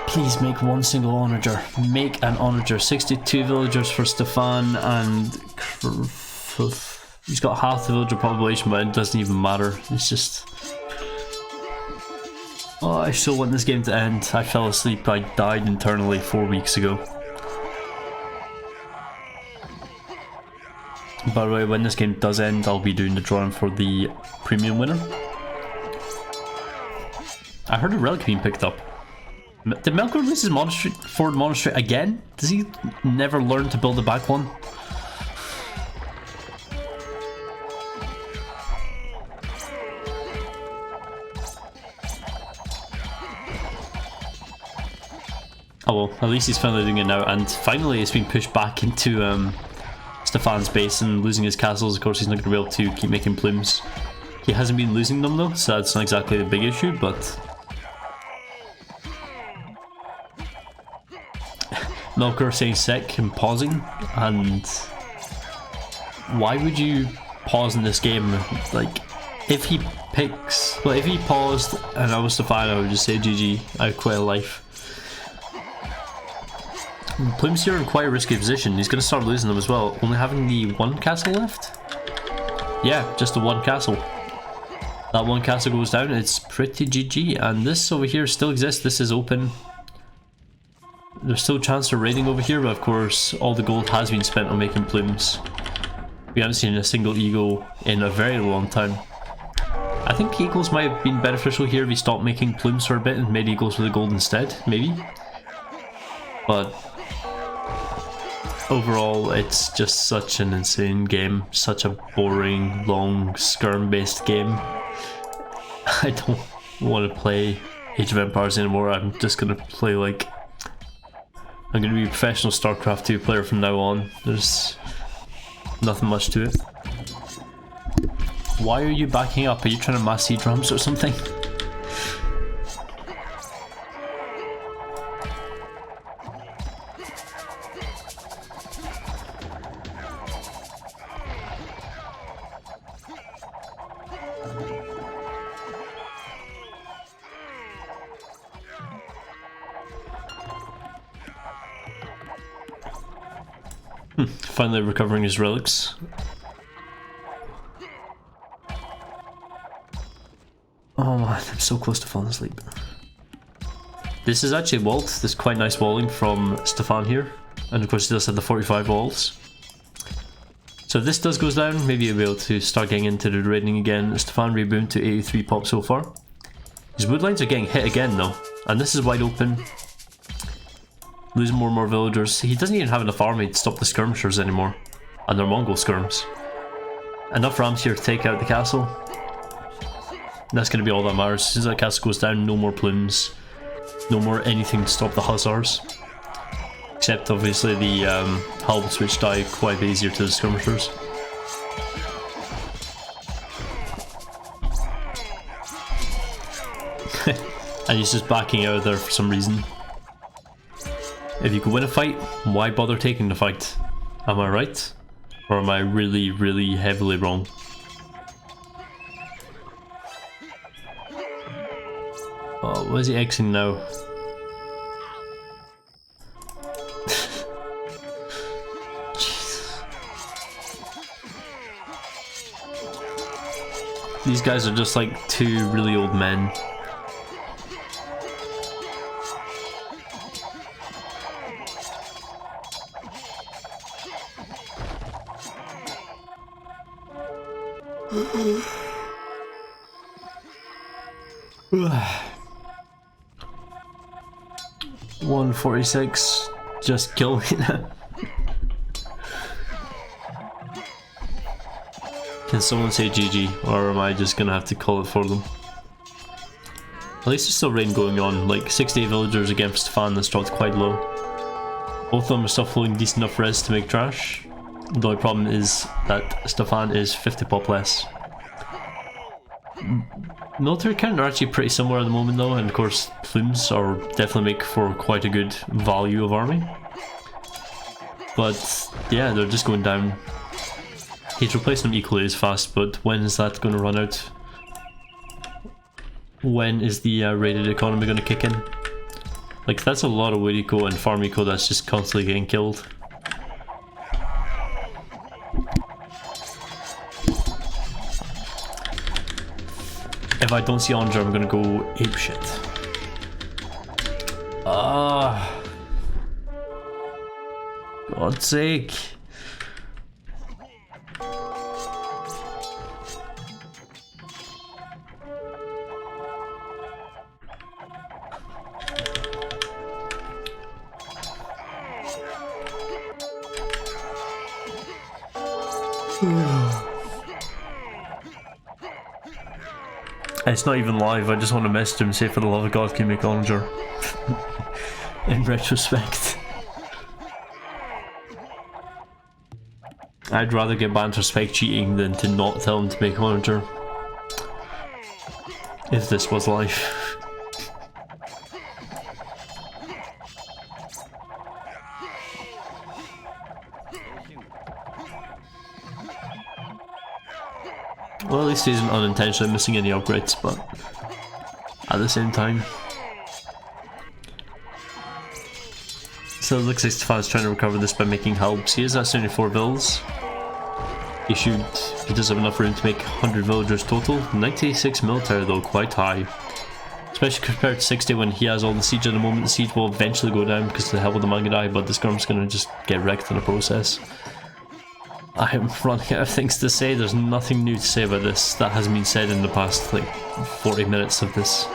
please make one single onager. Make an onager. 62 villagers for Stefan, and he's got half the villager population, but it doesn't even matter. It's just... oh, I still want this game to end. I fell asleep. I died internally 4 weeks ago. By the way, when this game does end, I'll be doing the drawing for the premium winner. I heard a relic being picked up. Did Melkor lose his monastery, forward monastery again? Does he never learn to build a back one? Oh well, at least he's finally doing it now, and finally it's been pushed back into Stefan's base and losing his castles. Of course he's not going to be able to keep making plumes. He hasn't been losing them though, so that's not exactly the big issue, but... Melkor saying sick and pausing, and... why would you pause in this game? Like, if he picks... well, if he paused and I was Stefan, I would just say GG, I quit life. Plumes here in quite a risky position. He's going to start losing them as well. Only having the one castle left? Yeah, just the one castle. That one castle goes down, it's pretty GG. And this over here still exists. This is open. There's still a chance for raiding over here, but of course all the gold has been spent on making plumes. We haven't seen a single eagle in a very long time. I think eagles might have been beneficial here if he stopped making plumes for a bit and made eagles with the gold instead, maybe. But overall, it's just such an insane game. Such a boring, long, skirm-based game. I don't want to play Age of Empires anymore. I'm just going to play like... I'm going to be a professional StarCraft 2 player from now on. There's nothing much to it. Why are you backing up? Are you trying to mass sea drums or something? Finally recovering his relics. Oh man, I'm so close to falling asleep. This is actually walled. There's quite nice walling from Stefan here. And of course he does have the 45 walls. So if this goes down, maybe he'll be able to start getting into the raiding again. Stefan reboomed to 83 pop so far. His wood lines are getting hit again though. And this is wide open. Losing more and more villagers. He doesn't even have enough army to stop the skirmishers anymore. And their Mongol skirms. Enough rams here to take out the castle. And that's going to be all that matters. As soon as that castle goes down, no more plumes. No more anything to stop the hussars. Except obviously the halberds, which die quite a bit easier to the skirmishers. And he's just backing out of there for some reason. If you could win a fight, why bother taking the fight? Am I right? Or am I really, really heavily wrong? Oh, where's he exiting now? These guys are just like two really old men. $146. Just kill me now. Can someone say GG, or am I just gonna have to call it for them? At least there's still rain going on, like 68 villagers against Stefan that's dropped quite low. Both of them are still holding decent enough res to make trash. The only problem is that Stefan is 50 pop less. Military count are actually pretty similar at the moment though, and of course plumes are definitely make for quite a good value of army. But yeah, they're just going down. He's replacing them equally as fast, but when is that going to run out? When is the rated economy going to kick in? Like, that's a lot of wood eco and farm eco that's just constantly getting killed. If I don't see Onger, I'm going to go apeshit. Ah, God's sake. It's not even live, I just want to message him and say for the love of God can you make Onger. In retrospect. I'd rather get banned for spec cheating than to not tell him to make Onger. If this was live. Well, at least he isn't unintentionally missing any upgrades, but at the same time. So it looks like Stefan's trying to recover this by making helps. He is at 74 vills. He does have enough room to make 100 villagers total. 96 military though, quite high. Especially compared to 60 when he has all the siege at the moment. The siege will eventually go down because of the hell with the Mangadai, but the Skirm's gonna just get wrecked in the process. I am running out of things to say. There's nothing new to say about this that hasn't been said in the past like 40 minutes of this.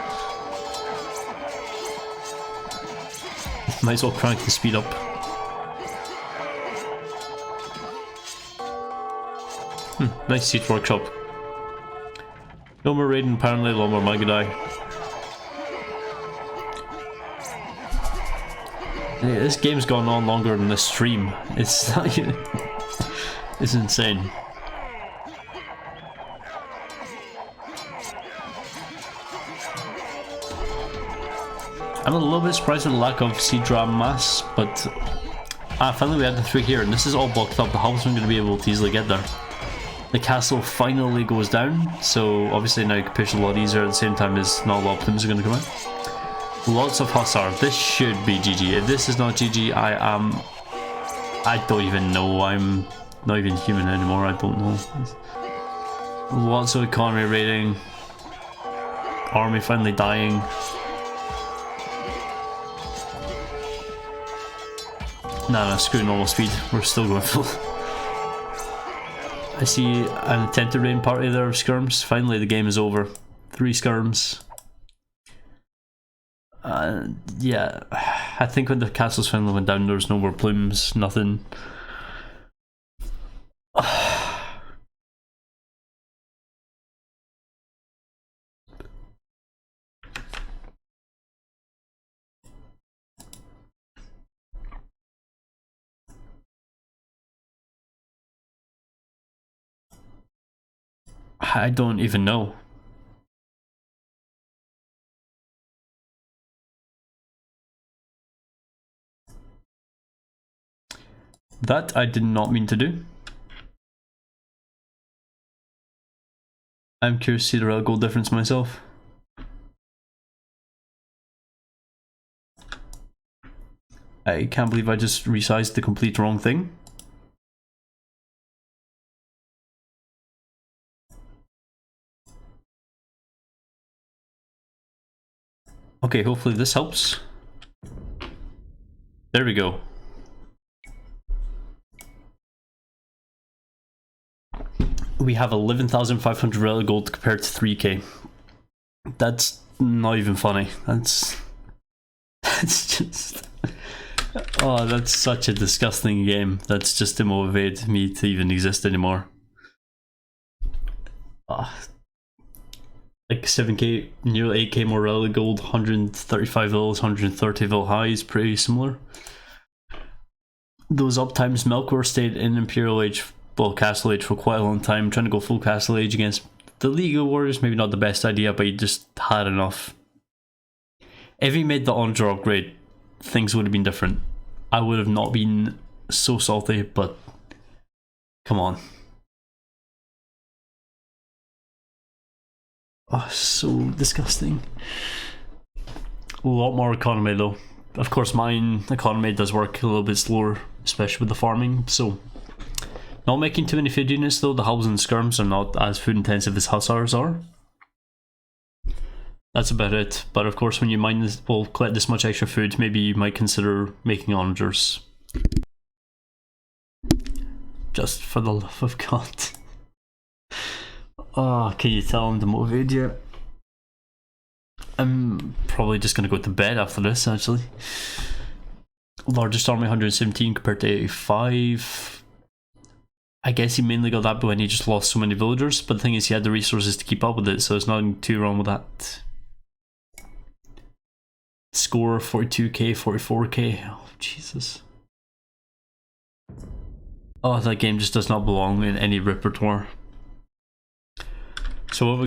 Might as well crank the speed up. Nice siege workshop. No more raiding apparently, a lot more Magadai. Yeah, this game's gone on longer than this stream. It's not even... It's insane. I'm a little bit surprised at the lack of siege ram mass, but finally we had the 3 here, and this is all blocked up. The Hulks aren't going to be able to easily get there. The castle finally goes down, so obviously now you can push a lot easier at the same time as not a lot of plumes are going to come out. Lots of Hussar. This should be GG. If this is not GG, I don't even know. I'm not even human anymore, I don't know. Lots of economy rating. Army finally dying. Nah, screw normal speed. We're still going full. I see an attempted rain party there of skirms. Finally the game is over. 3 skirms. Yeah, I think when the castles finally went down there was no more plumes, nothing. I don't even know. That I did not mean to do. I'm curious to see the real goal difference myself. I can't believe I just resized the complete wrong thing. Okay, hopefully this helps. There we go. We have 11,500 relic gold compared to 3k. That's not even funny. That's just... Oh, that's such a disgusting game. That's just to motivate me to even exist anymore. Like 7k, nearly 8k more relic gold, 135 villas, 130 vil highs, pretty similar. Those uptimes, Melkor stayed in Imperial Age, well, Castle Age for quite a long time, trying to go full Castle Age against the League of Warriors. Maybe not the best idea, but he just had enough. If he made the Onager upgrade, things would have been different. I would have not been so salty, but come on. Oh, so disgusting. A lot more economy though. Of course, mine economy does work a little bit slower, especially with the farming, so not making too many food units though. The hubs and skirms are not as food intensive as hussars are. That's about it, but of course when you mine this, well, collect this much extra food, maybe you might consider making onagers. Just for the love of God. Oh, can you tell I'm demotivated yet? I'm probably just gonna go to bed after this, actually. Largest army 117 compared to 85. I guess he mainly got that when he just lost so many villagers, but the thing is he had the resources to keep up with it, so there's nothing too wrong with that. Score 42k, 44k. Oh, Jesus. Oh, that game just does not belong in any repertoire. So what we